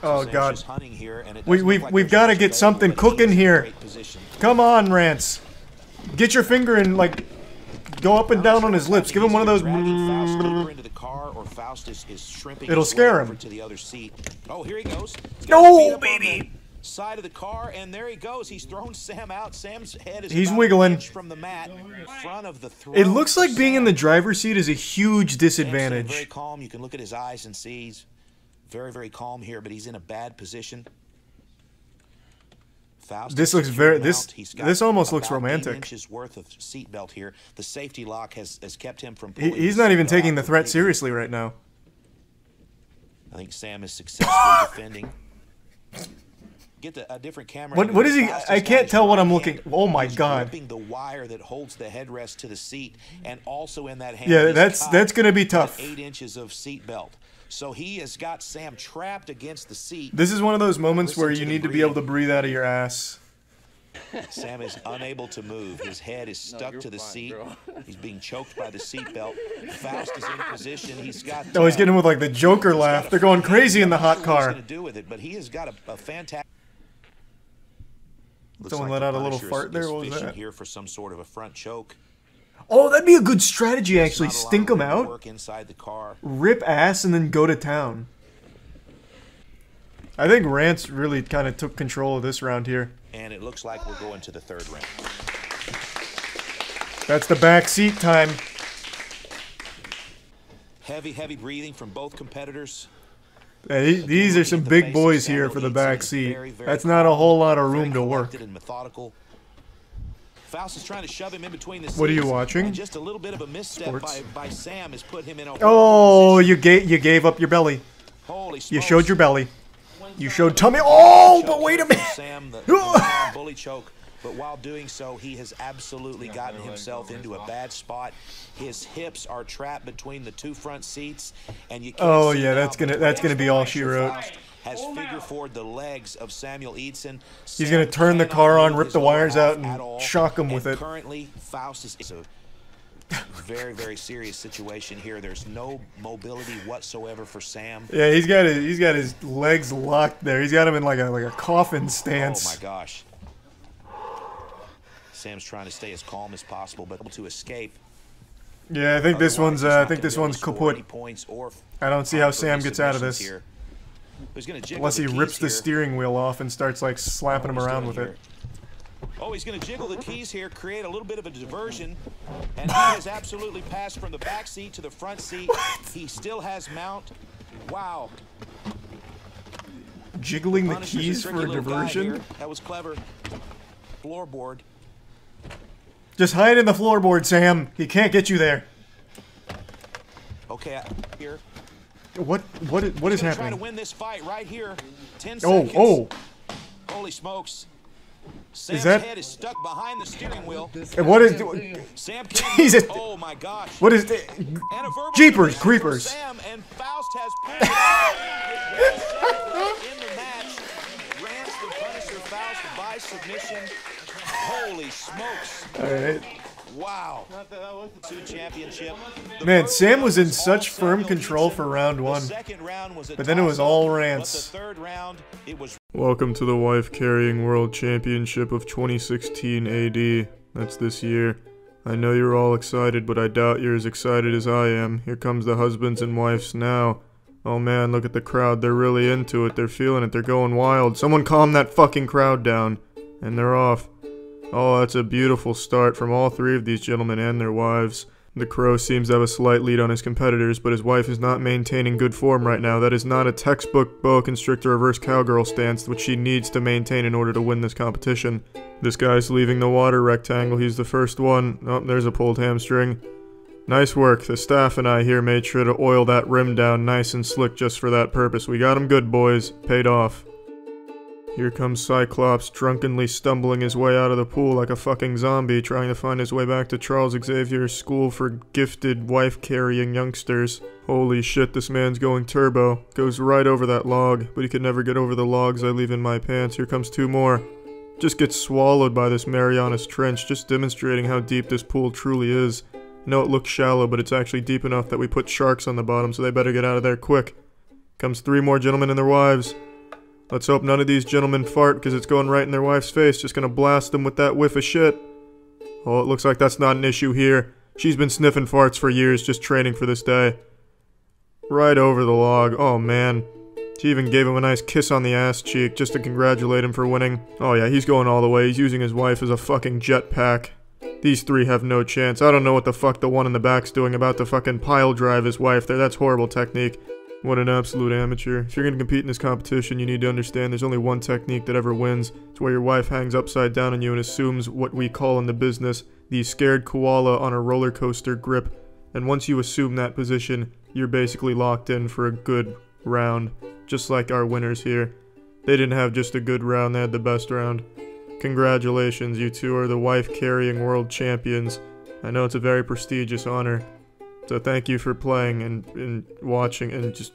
Oh Sam's god. just hunting here, and it We, doesn't we've look like we've there's got to much get available, something but he's cooking in here. great position. Come on, Rance. Get your finger and like go up and down on his lips. Give him one of those. Into the car, or Faust is shrimping It'll his way scare over him. to the other seat. Oh, here he goes. No, baby. Side of the car, and there he goes. He's thrown Sam out. Sam's head is He's about wiggling. an inch from the mat, in front of the throne. It looks like being in the driver's seat is a huge Sam's very disadvantage. calm. You can look at his eyes and see he's very, very calm here, but he's in a bad position. Faust This is looks secured very. him This out. He's got this almost looks about 8 romantic. inches worth of seat belt here. The safety lock has kept him from. He's not even taking the threat seriously right now. I think Sam is successfully defending. Get a different camera. What is he? I can't tell what I'm looking. Oh my god. Gripping the wire that holds the headrest to the seat, and also in that hand. Yeah, he's that's gonna be got tough. 8 inches of seat belt. So he has got Sam trapped against the seat. This is one of those moments Listen where to you the need to be able to breathe out of your ass. Sam is unable to move. His head is stuck to the seat. He's being choked by the seat belt. Faust is in position. He's got. Oh, he's getting with like the Joker laugh. They're going crazy in the hot car. Going to do with it, but he has got a fantastic. Someone let out a little fart there. What was that? Here for some sort of a front choke. Oh, that'd be a good strategy actually. Stink them out, work inside the car. rip ass, and then go to town. I think Rance really kind of took control of this round here. And it looks like we're going to the third round. That's the back seat time. Heavy breathing from both competitors. Hey, these are some big boys here for the back seat. That's not a whole lot of room to work. And methodical. Faust is trying to shove him in between the seats. What are you watching? And just a little bit of a misstep by Sam has put him in a Oh, you gave up your belly. Holy You showed your belly. You showed tummy. Oh, but wait a minute. Sam, the bully choke but while doing so, he has absolutely gotten himself into a bad spot. His hips are trapped between the two front seats, and you can't Oh see yeah, now, that's gonna be all she wrote. Has figure forward the legs of Samuel Eidson. He's gonna turn the car on, rip the wires out, and shock him with it. Currently, Faust is a very, very serious situation here. There's no mobility whatsoever for Sam. Yeah, he's got his legs locked there. He's got him in like a coffin stance. Oh my gosh. Sam's trying to stay as calm as possible, but able to escape. Yeah, I think this one's kaput. I don't see how Sam gets out of this. Unless he rips the steering wheel off and starts like slapping him around with it. Oh, he's going to jiggle the keys here, create a little bit of a diversion, and he has absolutely passed from the back seat to the front seat. He still has mount. Wow. Jiggling the keys for a diversion? That was clever. Floorboard. Just hide in the floorboard, Sam. He can't get you there. Okay, here. What is happening? Try to win this fight right here. 10 seconds. Oh. Holy smokes. Sam's that head is stuck behind the steering wheel. And what is Sam Jesus? Oh my gosh. What is it? Jeepers creepers. Sam and Faust has in the match. Grants the Punisher Faust by submission. Holy smokes. All right. Wow. Championship. Man, Sam was in such firm control for round one. But then it was all rants. Welcome to the Wife Carrying World Championship of 2016 AD. That's this year. I know you're all excited, but I doubt you're as excited as I am. Here comes the husbands and wives now. Oh man, look at the crowd. They're really into it. They're feeling it. They're going wild. Someone calm that fucking crowd down. And they're off. Oh, that's a beautiful start from all three of these gentlemen and their wives. The Crow seems to have a slight lead on his competitors, but his wife is not maintaining good form right now. That is not a textbook boa constrictor reverse cowgirl stance, which she needs to maintain in order to win this competition. This guy's leaving the water rectangle. He's the first one. Oh, there's a pulled hamstring. Nice work. The staff and I here made sure to oil that rim down nice and slick just for that purpose. We got him good, boys. Paid off. Here comes Cyclops, drunkenly stumbling his way out of the pool like a fucking zombie, trying to find his way back to Charles Xavier's school for gifted wife-carrying youngsters. Holy shit, this man's going turbo. Goes right over that log, but he could never get over the logs I leave in my pants. Here comes two more. Just gets swallowed by this Marianas Trench, just demonstrating how deep this pool truly is. I know it looks shallow, but it's actually deep enough that we put sharks on the bottom, so they better get out of there quick. Comes three more gentlemen and their wives. Let's hope none of these gentlemen fart, because it's going right in their wife's face. Just gonna blast them with that whiff of shit. Oh, it looks like that's not an issue here. She's been sniffing farts for years, just training for this day. Right over the log. Oh, man. She even gave him a nice kiss on the ass cheek, just to congratulate him for winning. Oh yeah, he's going all the way. He's using his wife as a fucking jetpack. These three have no chance. I don't know what the fuck the one in the back's doing about to fucking pile drive his wife there. That's horrible technique. What an absolute amateur. If you're going to compete in this competition, you need to understand there's only one technique that ever wins. It's where your wife hangs upside down on you and assumes what we call in the business the scared koala on a roller coaster grip. And once you assume that position, you're basically locked in for a good round. Just like our winners here. They didn't have just a good round, they had the best round. Congratulations, you two are the wife-carrying world champions. I know it's a very prestigious honor. So thank you for playing and watching and just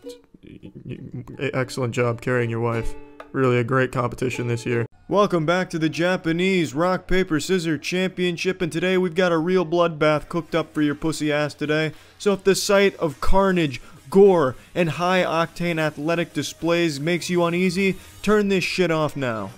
excellent job carrying your wife. Really a great competition this year. Welcome back to the Japanese Rock, Paper, Scissors Championship, and today we've got a real bloodbath cooked up for your pussy ass today. So if the sight of carnage, gore, and high-octane athletic displays makes you uneasy, turn this shit off now.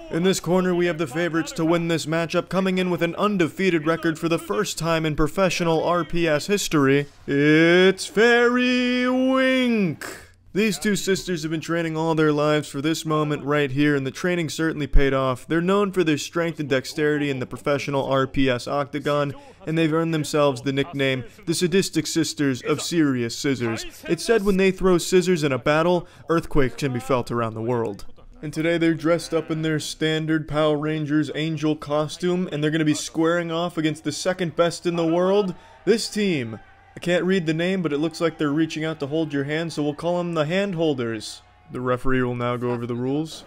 In this corner, we have the favorites to win this matchup, coming in with an undefeated record for the first time in professional RPS history. It's Fairy Wink! These two sisters have been training all their lives for this moment right here, and the training certainly paid off. They're known for their strength and dexterity in the professional RPS octagon, and they've earned themselves the nickname, the Sadistic Sisters of Serious Scissors. It's said when they throw scissors in a battle, earthquakes can be felt around the world. And today they're dressed up in their standard Power Rangers Angel costume, and they're going to be squaring off against the second best in the world, this team. I can't read the name, but it looks like they're reaching out to hold your hand, so we'll call them the Hand Holders. The referee will now go over the rules.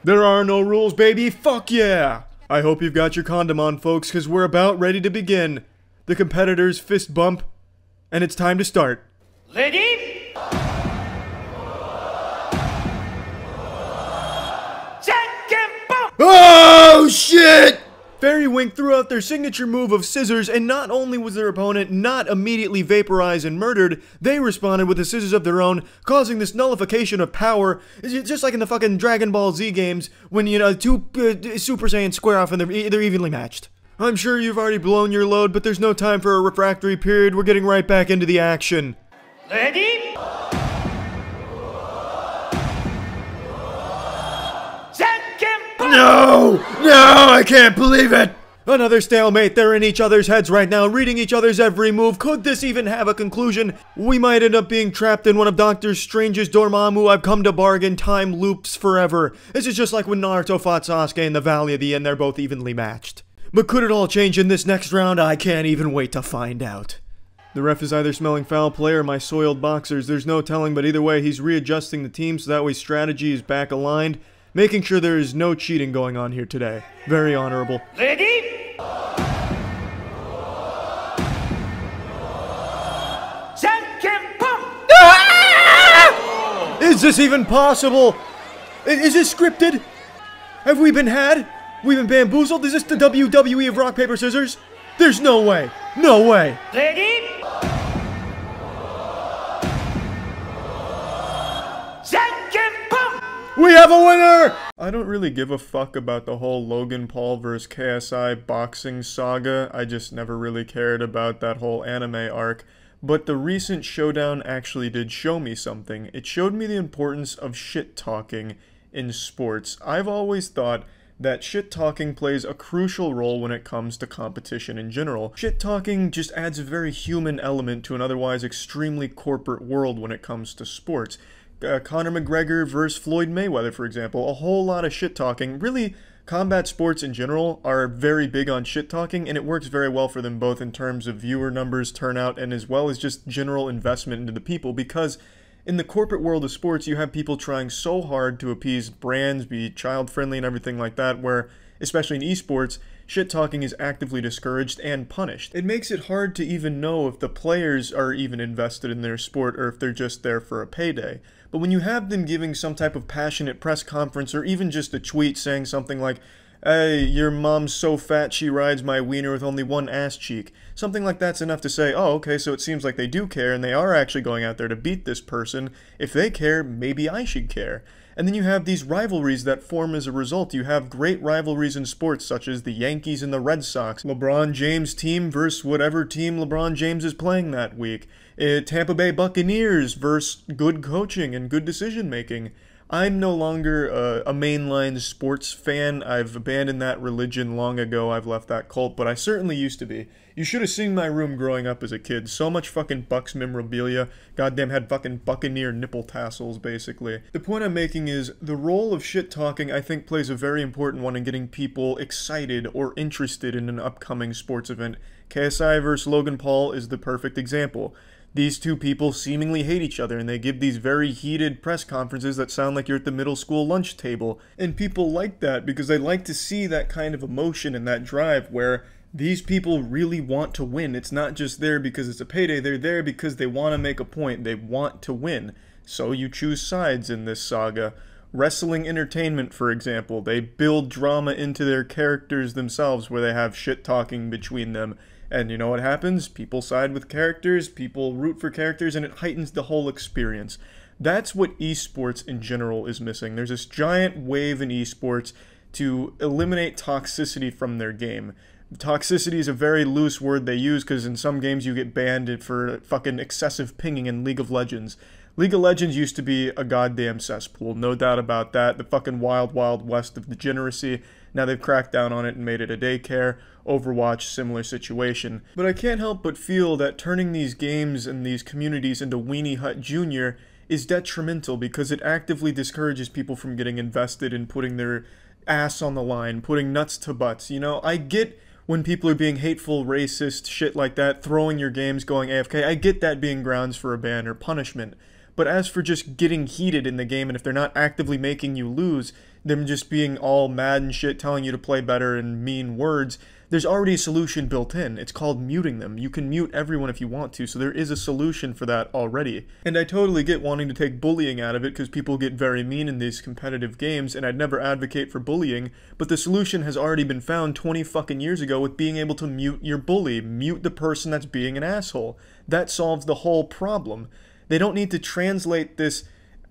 There are no rules, baby. Fuck yeah! I hope you've got your condom on, folks, because we're about ready to begin. The competitors fist bump, and it's time to start. Ready? Oh, shit! Fairy Wink threw out their signature move of scissors, and not only was their opponent not immediately vaporized and murdered, they responded with the scissors of their own, causing this nullification of power. It's just like in the fucking Dragon Ball Z games, when, you know, two Super Saiyans square off and they're evenly matched. I'm sure you've already blown your load, but there's no time for a refractory period. We're getting right back into the action. Ready? No! No! I can't believe it! Another stalemate. They're in each other's heads right now, reading each other's every move. Could this even have a conclusion? We might end up being trapped in one of Doctor Strange's Dormammu I've come to bargain time loops forever. This is just like when Naruto fought Sasuke in the Valley of the End. They're both evenly matched. But could it all change in this next round? I can't even wait to find out. The ref is either smelling foul play or my soiled boxers. There's no telling, but either way, he's readjusting the team so that way strategy is back aligned, making sure there is no cheating going on here today. Very honorable. Ready? Is this even possible? Is this scripted? Have we been had? We've been bamboozled? Is this the WWE of rock, paper, scissors? There's no way. No way. Ready? We have a winner! I don't really give a fuck about the whole Logan Paul vs. KSI boxing saga. I just never really cared about that whole anime arc. But the recent showdown actually did show me something. It showed me the importance of shit-talking in sports. I've always thought that shit-talking plays a crucial role when it comes to competition in general. Shit-talking just adds a very human element to an otherwise extremely corporate world when it comes to sports. Conor McGregor versus Floyd Mayweather, for example, a whole lot of shit-talking. Really, combat sports in general are very big on shit-talking, and it works very well for them both in terms of viewer numbers, turnout, and as well as just general investment into the people, because in the corporate world of sports, you have people trying so hard to appease brands, be child-friendly and everything like that, where, especially in esports, shit-talking is actively discouraged and punished. It makes it hard to even know if the players are even invested in their sport or if they're just there for a payday. But when you have them giving some type of passionate press conference or even just a tweet saying something like, "Hey, your mom's so fat she rides my wiener with only one ass cheek," something like that's enough to say, oh, okay, so it seems like they do care and they are actually going out there to beat this person. If they care, maybe I should care. And then you have these rivalries that form as a result. You have great rivalries in sports, such as the Yankees and the Red Sox, LeBron James' team versus whatever team LeBron James is playing that week, Tampa Bay Buccaneers versus good coaching and good decision-making. I'm no longer a mainline sports fan. I've abandoned that religion long ago. I've left that cult, but I certainly used to be. You should have seen my room growing up as a kid. So much fucking Bucks memorabilia. Goddamn had fucking Buccaneer nipple tassels, basically. The point I'm making is, the role of shit-talking, I think, plays a very important one in getting people excited or interested in an upcoming sports event. KSI vs. Logan Paul is the perfect example. These two people seemingly hate each other, and they give these very heated press conferences that sound like you're at the middle school lunch table. And people like that because they like to see that kind of emotion and that drive where these people really want to win. It's not just there because it's a payday, they're there because they want to make a point, they want to win. So you choose sides in this saga. Wrestling entertainment, for example, they build drama into their characters themselves where they have shit-talking between them. And you know what happens? People side with characters, people root for characters, and it heightens the whole experience. That's what esports in general is missing. There's this giant wave in esports to eliminate toxicity from their game. Toxicity is a very loose word they use because in some games you get banned for fucking excessive pinging in League of Legends. League of Legends used to be a goddamn cesspool, no doubt about that. The fucking wild, wild west of degeneracy. Now they've cracked down on it and made it a daycare. Overwatch, similar situation. But I can't help but feel that turning these games and these communities into Weenie Hut Jr. is detrimental because it actively discourages people from getting invested in putting their ass on the line, putting nuts to butts. You know, I get when people are being hateful, racist, shit like that, throwing your games, going AFK. I get that being grounds for a ban or punishment. But as for just getting heated in the game, and if they're not actively making you lose, them just being all mad and shit, telling you to play better and mean words, there's already a solution built in. It's called muting them. You can mute everyone if you want to, so there is a solution for that already. And I totally get wanting to take bullying out of it because people get very mean in these competitive games, and I'd never advocate for bullying, but the solution has already been found 20 fucking years ago with being able to mute your bully, mute the person that's being an asshole. That solves the whole problem. They don't need to translate this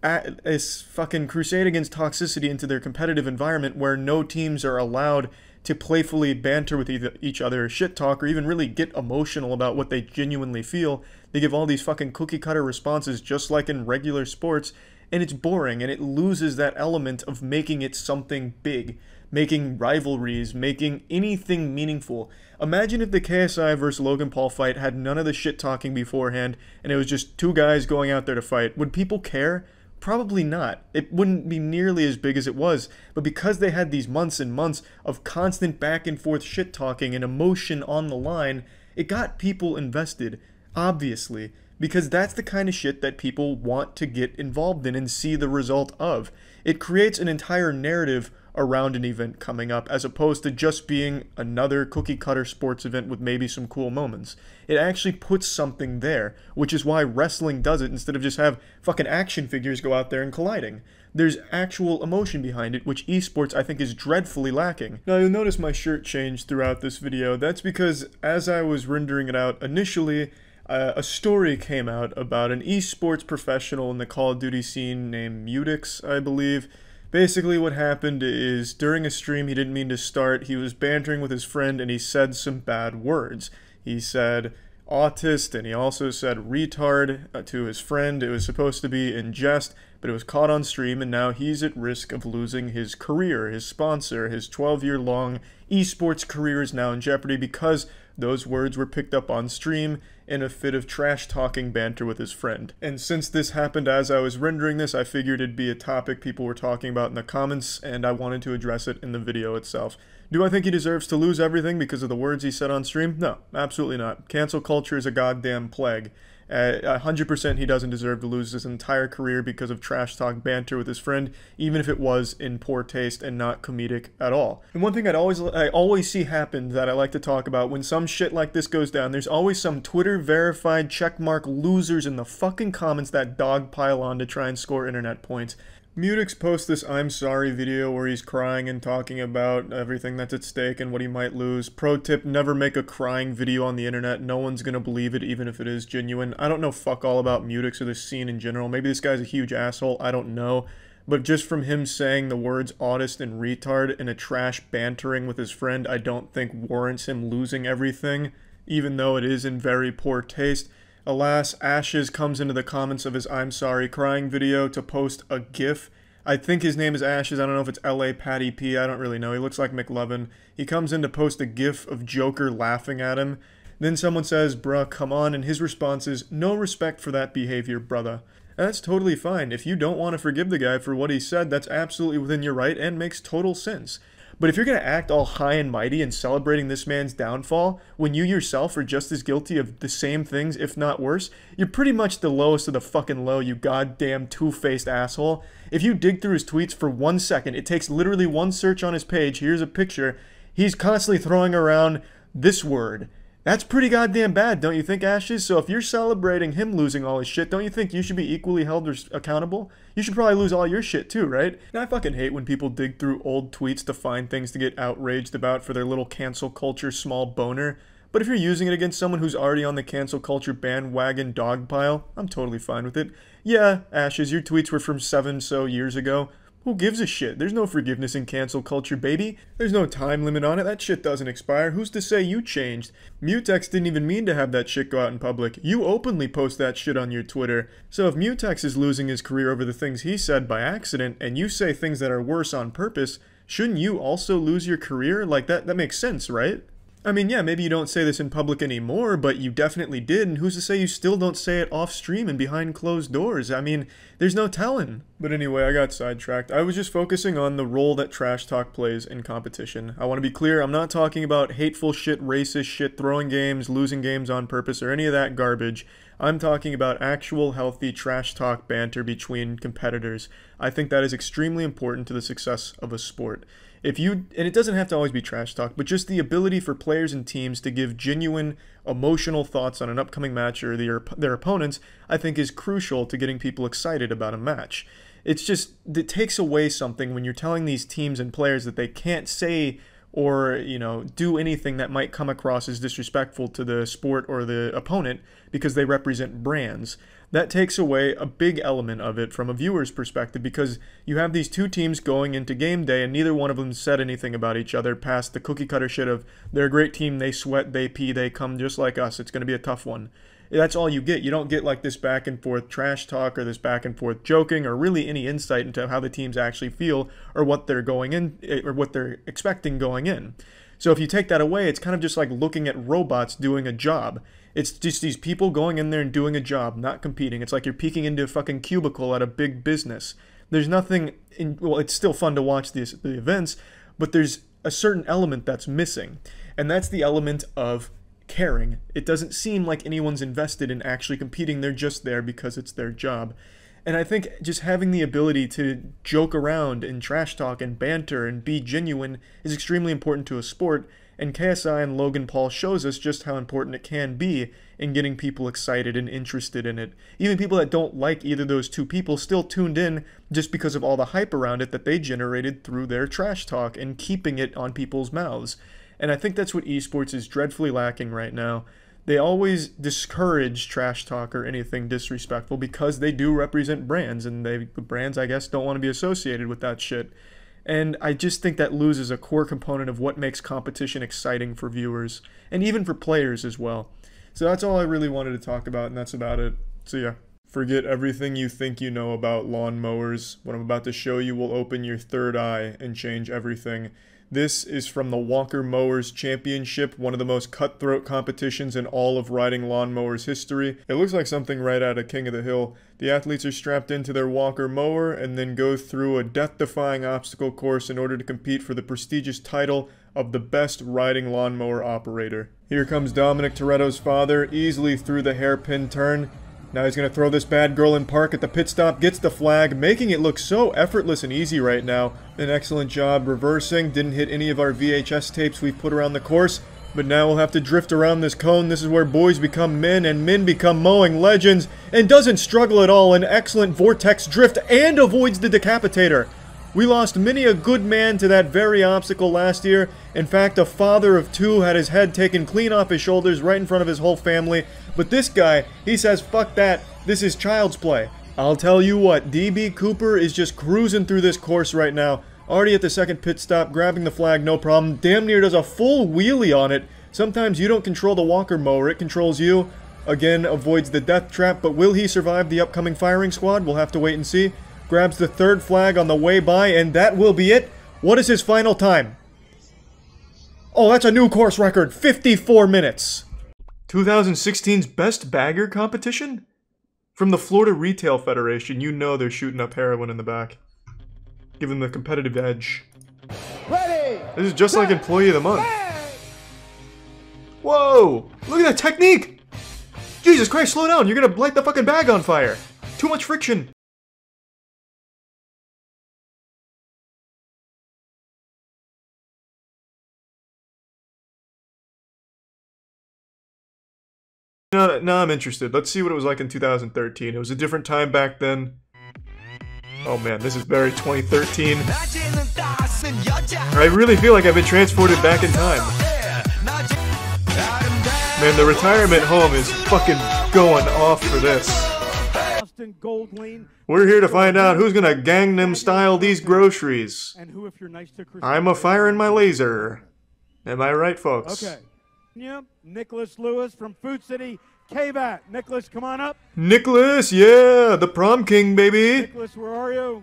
fucking crusade against toxicity into their competitive environment where no teams are allowed to playfully banter with each other, shit talk, or even really get emotional about what they genuinely feel. They give all these fucking cookie cutter responses just like in regular sports, and it's boring, and it loses that element of making it something big, making rivalries, making anything meaningful. Imagine if the KSI versus Logan Paul fight had none of the shit talking beforehand, and it was just two guys going out there to fight. Would people care? Probably not. It wouldn't be nearly as big as it was, but because they had these months and months of constant back and forth shit talking and emotion on the line, it got people invested, obviously, because that's the kind of shit that people want to get involved in and see the result of. It creates an entire narrative around an event coming up, as opposed to just being another cookie-cutter sports event with maybe some cool moments. It actually puts something there, which is why wrestling does it instead of just have fucking action figures go out there and colliding. There's actual emotion behind it, which esports I think is dreadfully lacking. Now you'll notice my shirt changed throughout this video. That's because as I was rendering it out initially, a story came out about an esports professional in the Call of Duty scene named Mutix, I believe. Basically what happened is, during a stream he didn't mean to start, he was bantering with his friend and he said some bad words. He said autist and he also said retard to his friend. It was supposed to be in jest, but it was caught on stream, and now he's at risk of losing his career, his sponsor. His 12-year-long esports career is now in jeopardy because those words were picked up on stream in a fit of trash-talking banter with his friend. And since this happened as I was rendering this, I figured it'd be a topic people were talking about in the comments, and I wanted to address it in the video itself. Do I think he deserves to lose everything because of the words he said on stream? No, absolutely not. Cancel culture is a goddamn plague. 100% he doesn't deserve to lose his entire career because of trash talk banter with his friend, even if it was in poor taste and not comedic at all. And one thing I always see happen that I like to talk about when some shit like this goes down, there's always some Twitter verified checkmark losers in the fucking comments that dogpile on to try and score internet points. Mutix posts this I'm sorry video where he's crying and talking about everything that's at stake and what he might lose. Pro tip, never make a crying video on the internet. No one's gonna believe it even if it is genuine. I don't know fuck all about Mutix or this scene in general. Maybe this guy's a huge asshole, I don't know. But just from him saying the words autist and retard in a trash bantering with his friend, I don't think warrants him losing everything, even though it is in very poor taste. Alas, Ashes comes into the comments of his I'm sorry crying video to post a GIF. I think his name is Ashes. I don't know if it's LA Patty P. I don't really know. He looks like McLovin. He comes in to post a GIF of Joker laughing at him. Then someone says, bruh, come on, and his response is, no respect for that behavior, brother. And that's totally fine. If you don't want to forgive the guy for what he said, that's absolutely within your right and makes total sense. But if you're going to act all high and mighty in celebrating this man's downfall, when you yourself are just as guilty of the same things, if not worse, you're pretty much the lowest of the fucking low, you goddamn two-faced asshole. If you dig through his tweets for 1 second, it takes literally one search on his page, here's a picture, he's constantly throwing around this word. That's pretty goddamn bad, don't you think, Ashes? So if you're celebrating him losing all his shit, don't you think you should be equally held accountable? You should probably lose all your shit too, right? And I fucking hate when people dig through old tweets to find things to get outraged about for their little cancel culture small boner. But if you're using it against someone who's already on the cancel culture bandwagon dogpile, I'm totally fine with it. Yeah, Ashes, your tweets were from 7 so years ago. Who gives a shit? There's no forgiveness in cancel culture, baby. There's no time limit on it. That shit doesn't expire. Who's to say you changed? Mutex didn't even mean to have that shit go out in public. You openly post that shit on your Twitter. So if Mutex is losing his career over the things he said by accident, and you say things that are worse on purpose, shouldn't you also lose your career? Like, that makes sense, right? I mean, yeah, maybe you don't say this in public anymore, but you definitely did, and who's to say you still don't say it off stream and behind closed doors? I mean, there's no telling. But anyway, I got sidetracked. I was just focusing on the role that trash talk plays in competition. I want to be clear, I'm not talking about hateful shit, racist shit, throwing games, losing games on purpose, or any of that garbage. I'm talking about actual healthy trash talk banter between competitors. I think that is extremely important to the success of a sport. And it doesn't have to always be trash talk, but just the ability for players and teams to give genuine emotional thoughts on an upcoming match or their opponents, I think is crucial to getting people excited about a match. It takes away something when you're telling these teams and players that they can't say or, do anything that might come across as disrespectful to the sport or the opponent because they represent brands. That takes away a big element of it from a viewer's perspective because you have these two teams going into game day and neither one of them said anything about each other past the cookie cutter shit of they're a great team, they sweat, they pee, they come just like us, it's going to be a tough one. That's all you get. You don't get like this back and forth trash talk or this back and forth joking or really any insight into how the teams actually feel or what they're going in or what they're expecting going in. So if you take that away, it's kind of just like looking at robots doing a job. It's just these people going in there and doing a job, not competing. It's like you're peeking into a fucking cubicle at a big business. There's nothing well, it's still fun to watch the events, but there's a certain element that's missing. And that's the element of caring. It doesn't seem like anyone's invested in actually competing. They're just there because it's their job. And I think just having the ability to joke around and trash talk and banter and be genuine is extremely important to a sport, and KSI and Logan Paul shows us just how important it can be in getting people excited and interested in it. Even people that don't like either of those two people still tuned in just because of all the hype around it that they generated through their trash talk and keeping it on people's mouths. And I think that's what esports is dreadfully lacking right now. They always discourage trash talk or anything disrespectful because they do represent brands, and the brands, I guess, don't want to be associated with that shit. And I just think that loses a core component of what makes competition exciting for viewers, and even for players as well. So that's all I really wanted to talk about, and that's about it. So yeah. Forget everything you think you know about lawn mowers. What I'm about to show you will open your third eye and change everything. This is from the Walker Mowers Championship, one of the most cutthroat competitions in all of riding lawnmowers history. It looks like something right out of King of the Hill. The athletes are strapped into their Walker mower and then go through a death-defying obstacle course in order to compete for the prestigious title of the best riding lawnmower operator. Here comes Dominic Toretto's father, easily through the hairpin turn. Now he's going to throw this bad girl in park at the pit stop, gets the flag, making it look so effortless and easy right now. An excellent job reversing, didn't hit any of our VHS tapes we've put around the course, but now we'll have to drift around this cone. This is where boys become men and men become mowing legends, and doesn't struggle at all. An excellent vortex drift and avoids the decapitator. We lost many a good man to that very obstacle last year. In fact, a father of two had his head taken clean off his shoulders right in front of his whole family. But this guy, he says, fuck that, this is child's play. I'll tell you what, DB Cooper is just cruising through this course right now. Already at the second pit stop, grabbing the flag, no problem. Damn near does a full wheelie on it. Sometimes you don't control the Walker mower, it controls you. Again, avoids the death trap, but will he survive the upcoming firing squad? We'll have to wait and see. Grabs the third flag on the way by, and that will be it. What is his final time? Oh, that's a new course record, 54 minutes. 2016's Best Bagger competition? From the Florida Retail Federation, you know they're shooting up heroin in the back. Give them the competitive edge. Ready! This is just like Employee of the Month. Whoa! Look at that technique! Jesus Christ, slow down! You're gonna light the fucking bag on fire! Too much friction! No, I'm interested. Let's see what it was like in 2013. It was a different time back then. Oh man, this is very 2013. I really feel like I've been transported back in time. Man, the retirement home is fucking going off for this. We're here to find out who's gonna Gangnam Style these groceries. I'm a firing my laser. Am I right, folks? Okay. Yep, Nicholas Lewis from Food City, KVAT. Nicholas, come on up. Nicholas, yeah, the prom king, baby. Nicholas, where are you?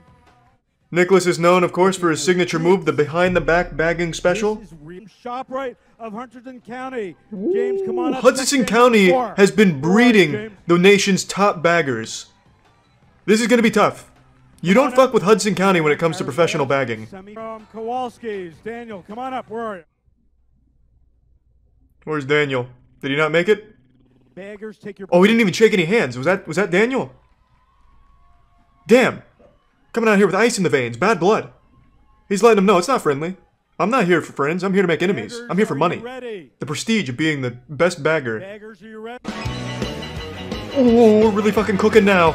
Nicholas is known, of course, for his signature move, the behind-the-back bagging special. ShopRite of Hutchinson County. James, come on up. Hutchinson County has been breeding the nation's top baggers. This is going to be tough. You don't fuck with Hudson County when it comes to professional bagging. From Kowalski's. Daniel, come on up. Where are you? Where's Daniel? Did he not make it? Baggers, take your... Oh, he didn't even shake any hands. Was that Daniel? Damn. Coming out here with ice in the veins. Bad blood. He's letting him know it's not friendly. I'm not here for friends. I'm here to make enemies. Baggers, I'm here for money. ready? The prestige of being the best bagger. Baggers, are you ready? Oh, we're really fucking cooking now.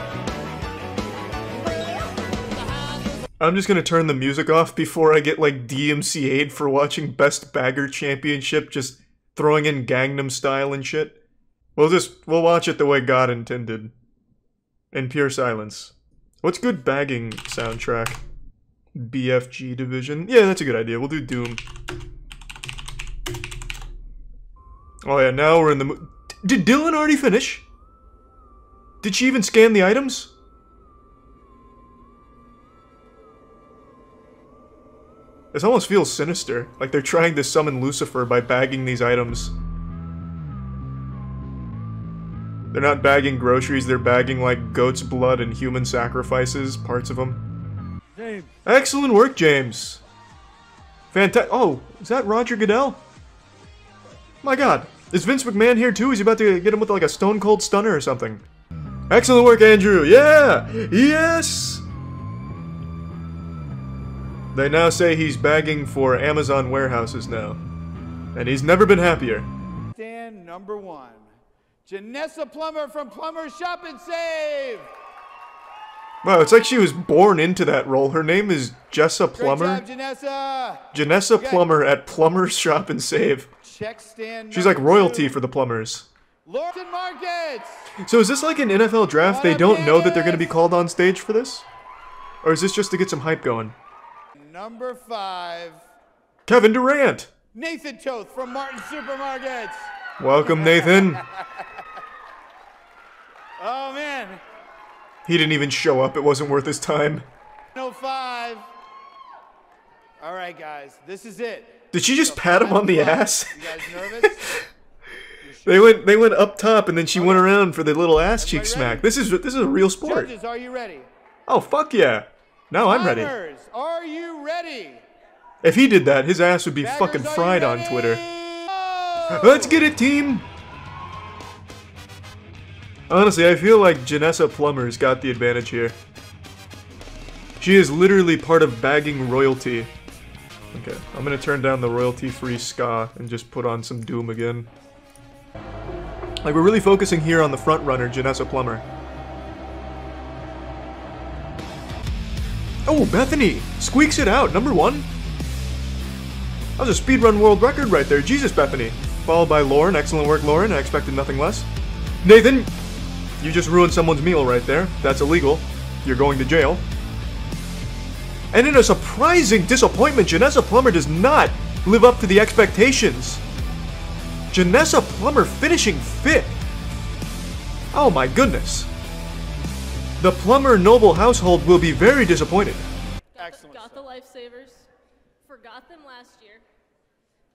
I'm just gonna turn the music off before I get like DMCA'd for watching Best Bagger Championship, just throwing in Gangnam Style and shit. We'll watch it the way God intended. In pure silence. What's good bagging soundtrack? BFG Division? Yeah, that's a good idea. We'll do Doom. Oh yeah, now we're in the Did Dylan already finish? Did she even scan the items? This almost feels sinister, like they're trying to summon Lucifer by bagging these items. They're not bagging groceries, they're bagging like goat's blood and human sacrifices, parts of them. James. Excellent work, James. Fantastic. Oh, is that Roger Goodell? My god. Is Vince McMahon here too? Is he about to get him with like a stone cold stunner or something? Excellent work, Andrew. Yeah! Yes! They now say he's bagging for Amazon warehouses now. And he's never been happier. Stand number 1. Janessa Plummer from Plummer Shop and Save! Wow, it's like she was born into that role. Her name is Jessa Plummer. Great job, Janessa! Janessa Plummer at Plummer's Shop and Save. Check stand She's like royalty for the plumbers. Lorton Markets! So is this like an NFL draft? They don't know that they're going to be called on stage for this? Or is this just to get some hype going? Number 5. Kevin Durant! Nathan Toth from Martin Supermarkets! Welcome, Nathan. Oh, man. He didn't even show up. It wasn't worth his time. No 5. All right, guys. This is it. Did she just pat him on the ass? You guys nervous? They went up top and then she went around for the little ass cheek smack. This is a real sport. Judges, are you ready? Oh, fuck yeah. Now I'm ready. Timers, are you ready? If he did that, his ass would be fucking fried on Twitter. Let's get it, team! Honestly, I feel like Janessa Plummer's got the advantage here. She is literally part of bagging royalty. Okay, I'm gonna turn down the royalty-free ska and just put on some Doom again. Like, we're really focusing here on the front runner, Janessa Plummer. Oh, Bethany! Squeaks it out, number 1. That was a speedrun world record right there. Jesus, Bethany. Followed by Lauren. Excellent work, Lauren. I expected nothing less. Nathan! You just ruined someone's meal right there. That's illegal. You're going to jail. And in a surprising disappointment, Janessa Plummer does not live up to the expectations. Janessa Plummer finishing 5th. Oh my goodness. The Plummer noble household will be very disappointed. Excellent. Got the lifesavers. Forgot them last year.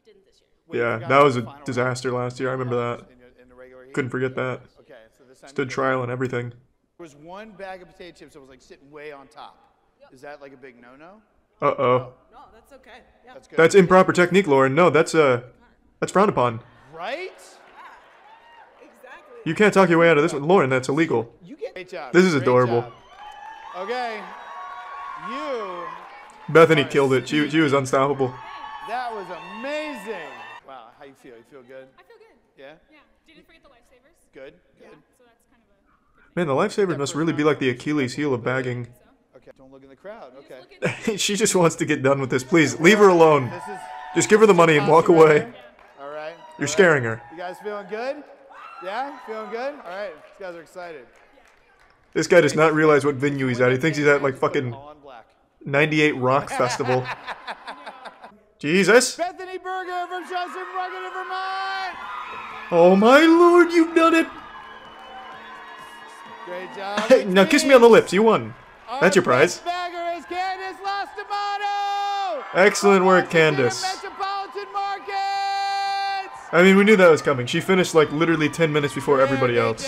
Didn't this year. Yeah, that was a disaster last year. I remember that. Couldn't forget that. Okay, so this time Stood trial and everything. There was one bag of potato chips that was like sitting way on top. Yep. Is that like a big no-no? Uh-oh. No, that's okay. Yeah. That's good. That's improper technique, Lauren. No, that's frowned upon. Right? You can't talk your way out of this one. Lauren, that's illegal. Great job. This is Great adorable. job. Okay. You. Bethany killed it. She was unstoppable. That was amazing. Wow, how you feel? You feel good? I feel good. Yeah? Yeah. Didn't forget the lifesavers. Good. Good. Yeah, so that's kind of a Man, the lifesavers must really be like the Achilles heel of bagging. Okay. Don't look in the crowd. Okay. She just wants to get done with this. Please, leave her alone. Just give her the money and walk away. All right. You're scaring her. You guys feeling good? Yeah? Feeling good? All right. These guys are excited. This guy does not realize what venue he's at. He thinks he's at like fucking 98 Rock Festival. Jesus. Bethany Berger from Shaw Supermarket in Vermont. Oh my lord, you've done it. Great job. Now kiss me on the lips. You won. That's your prize. Bagger is Candace Lasser. Excellent work, Candace. I mean, we knew that was coming. She finished like literally 10 minutes before everybody else.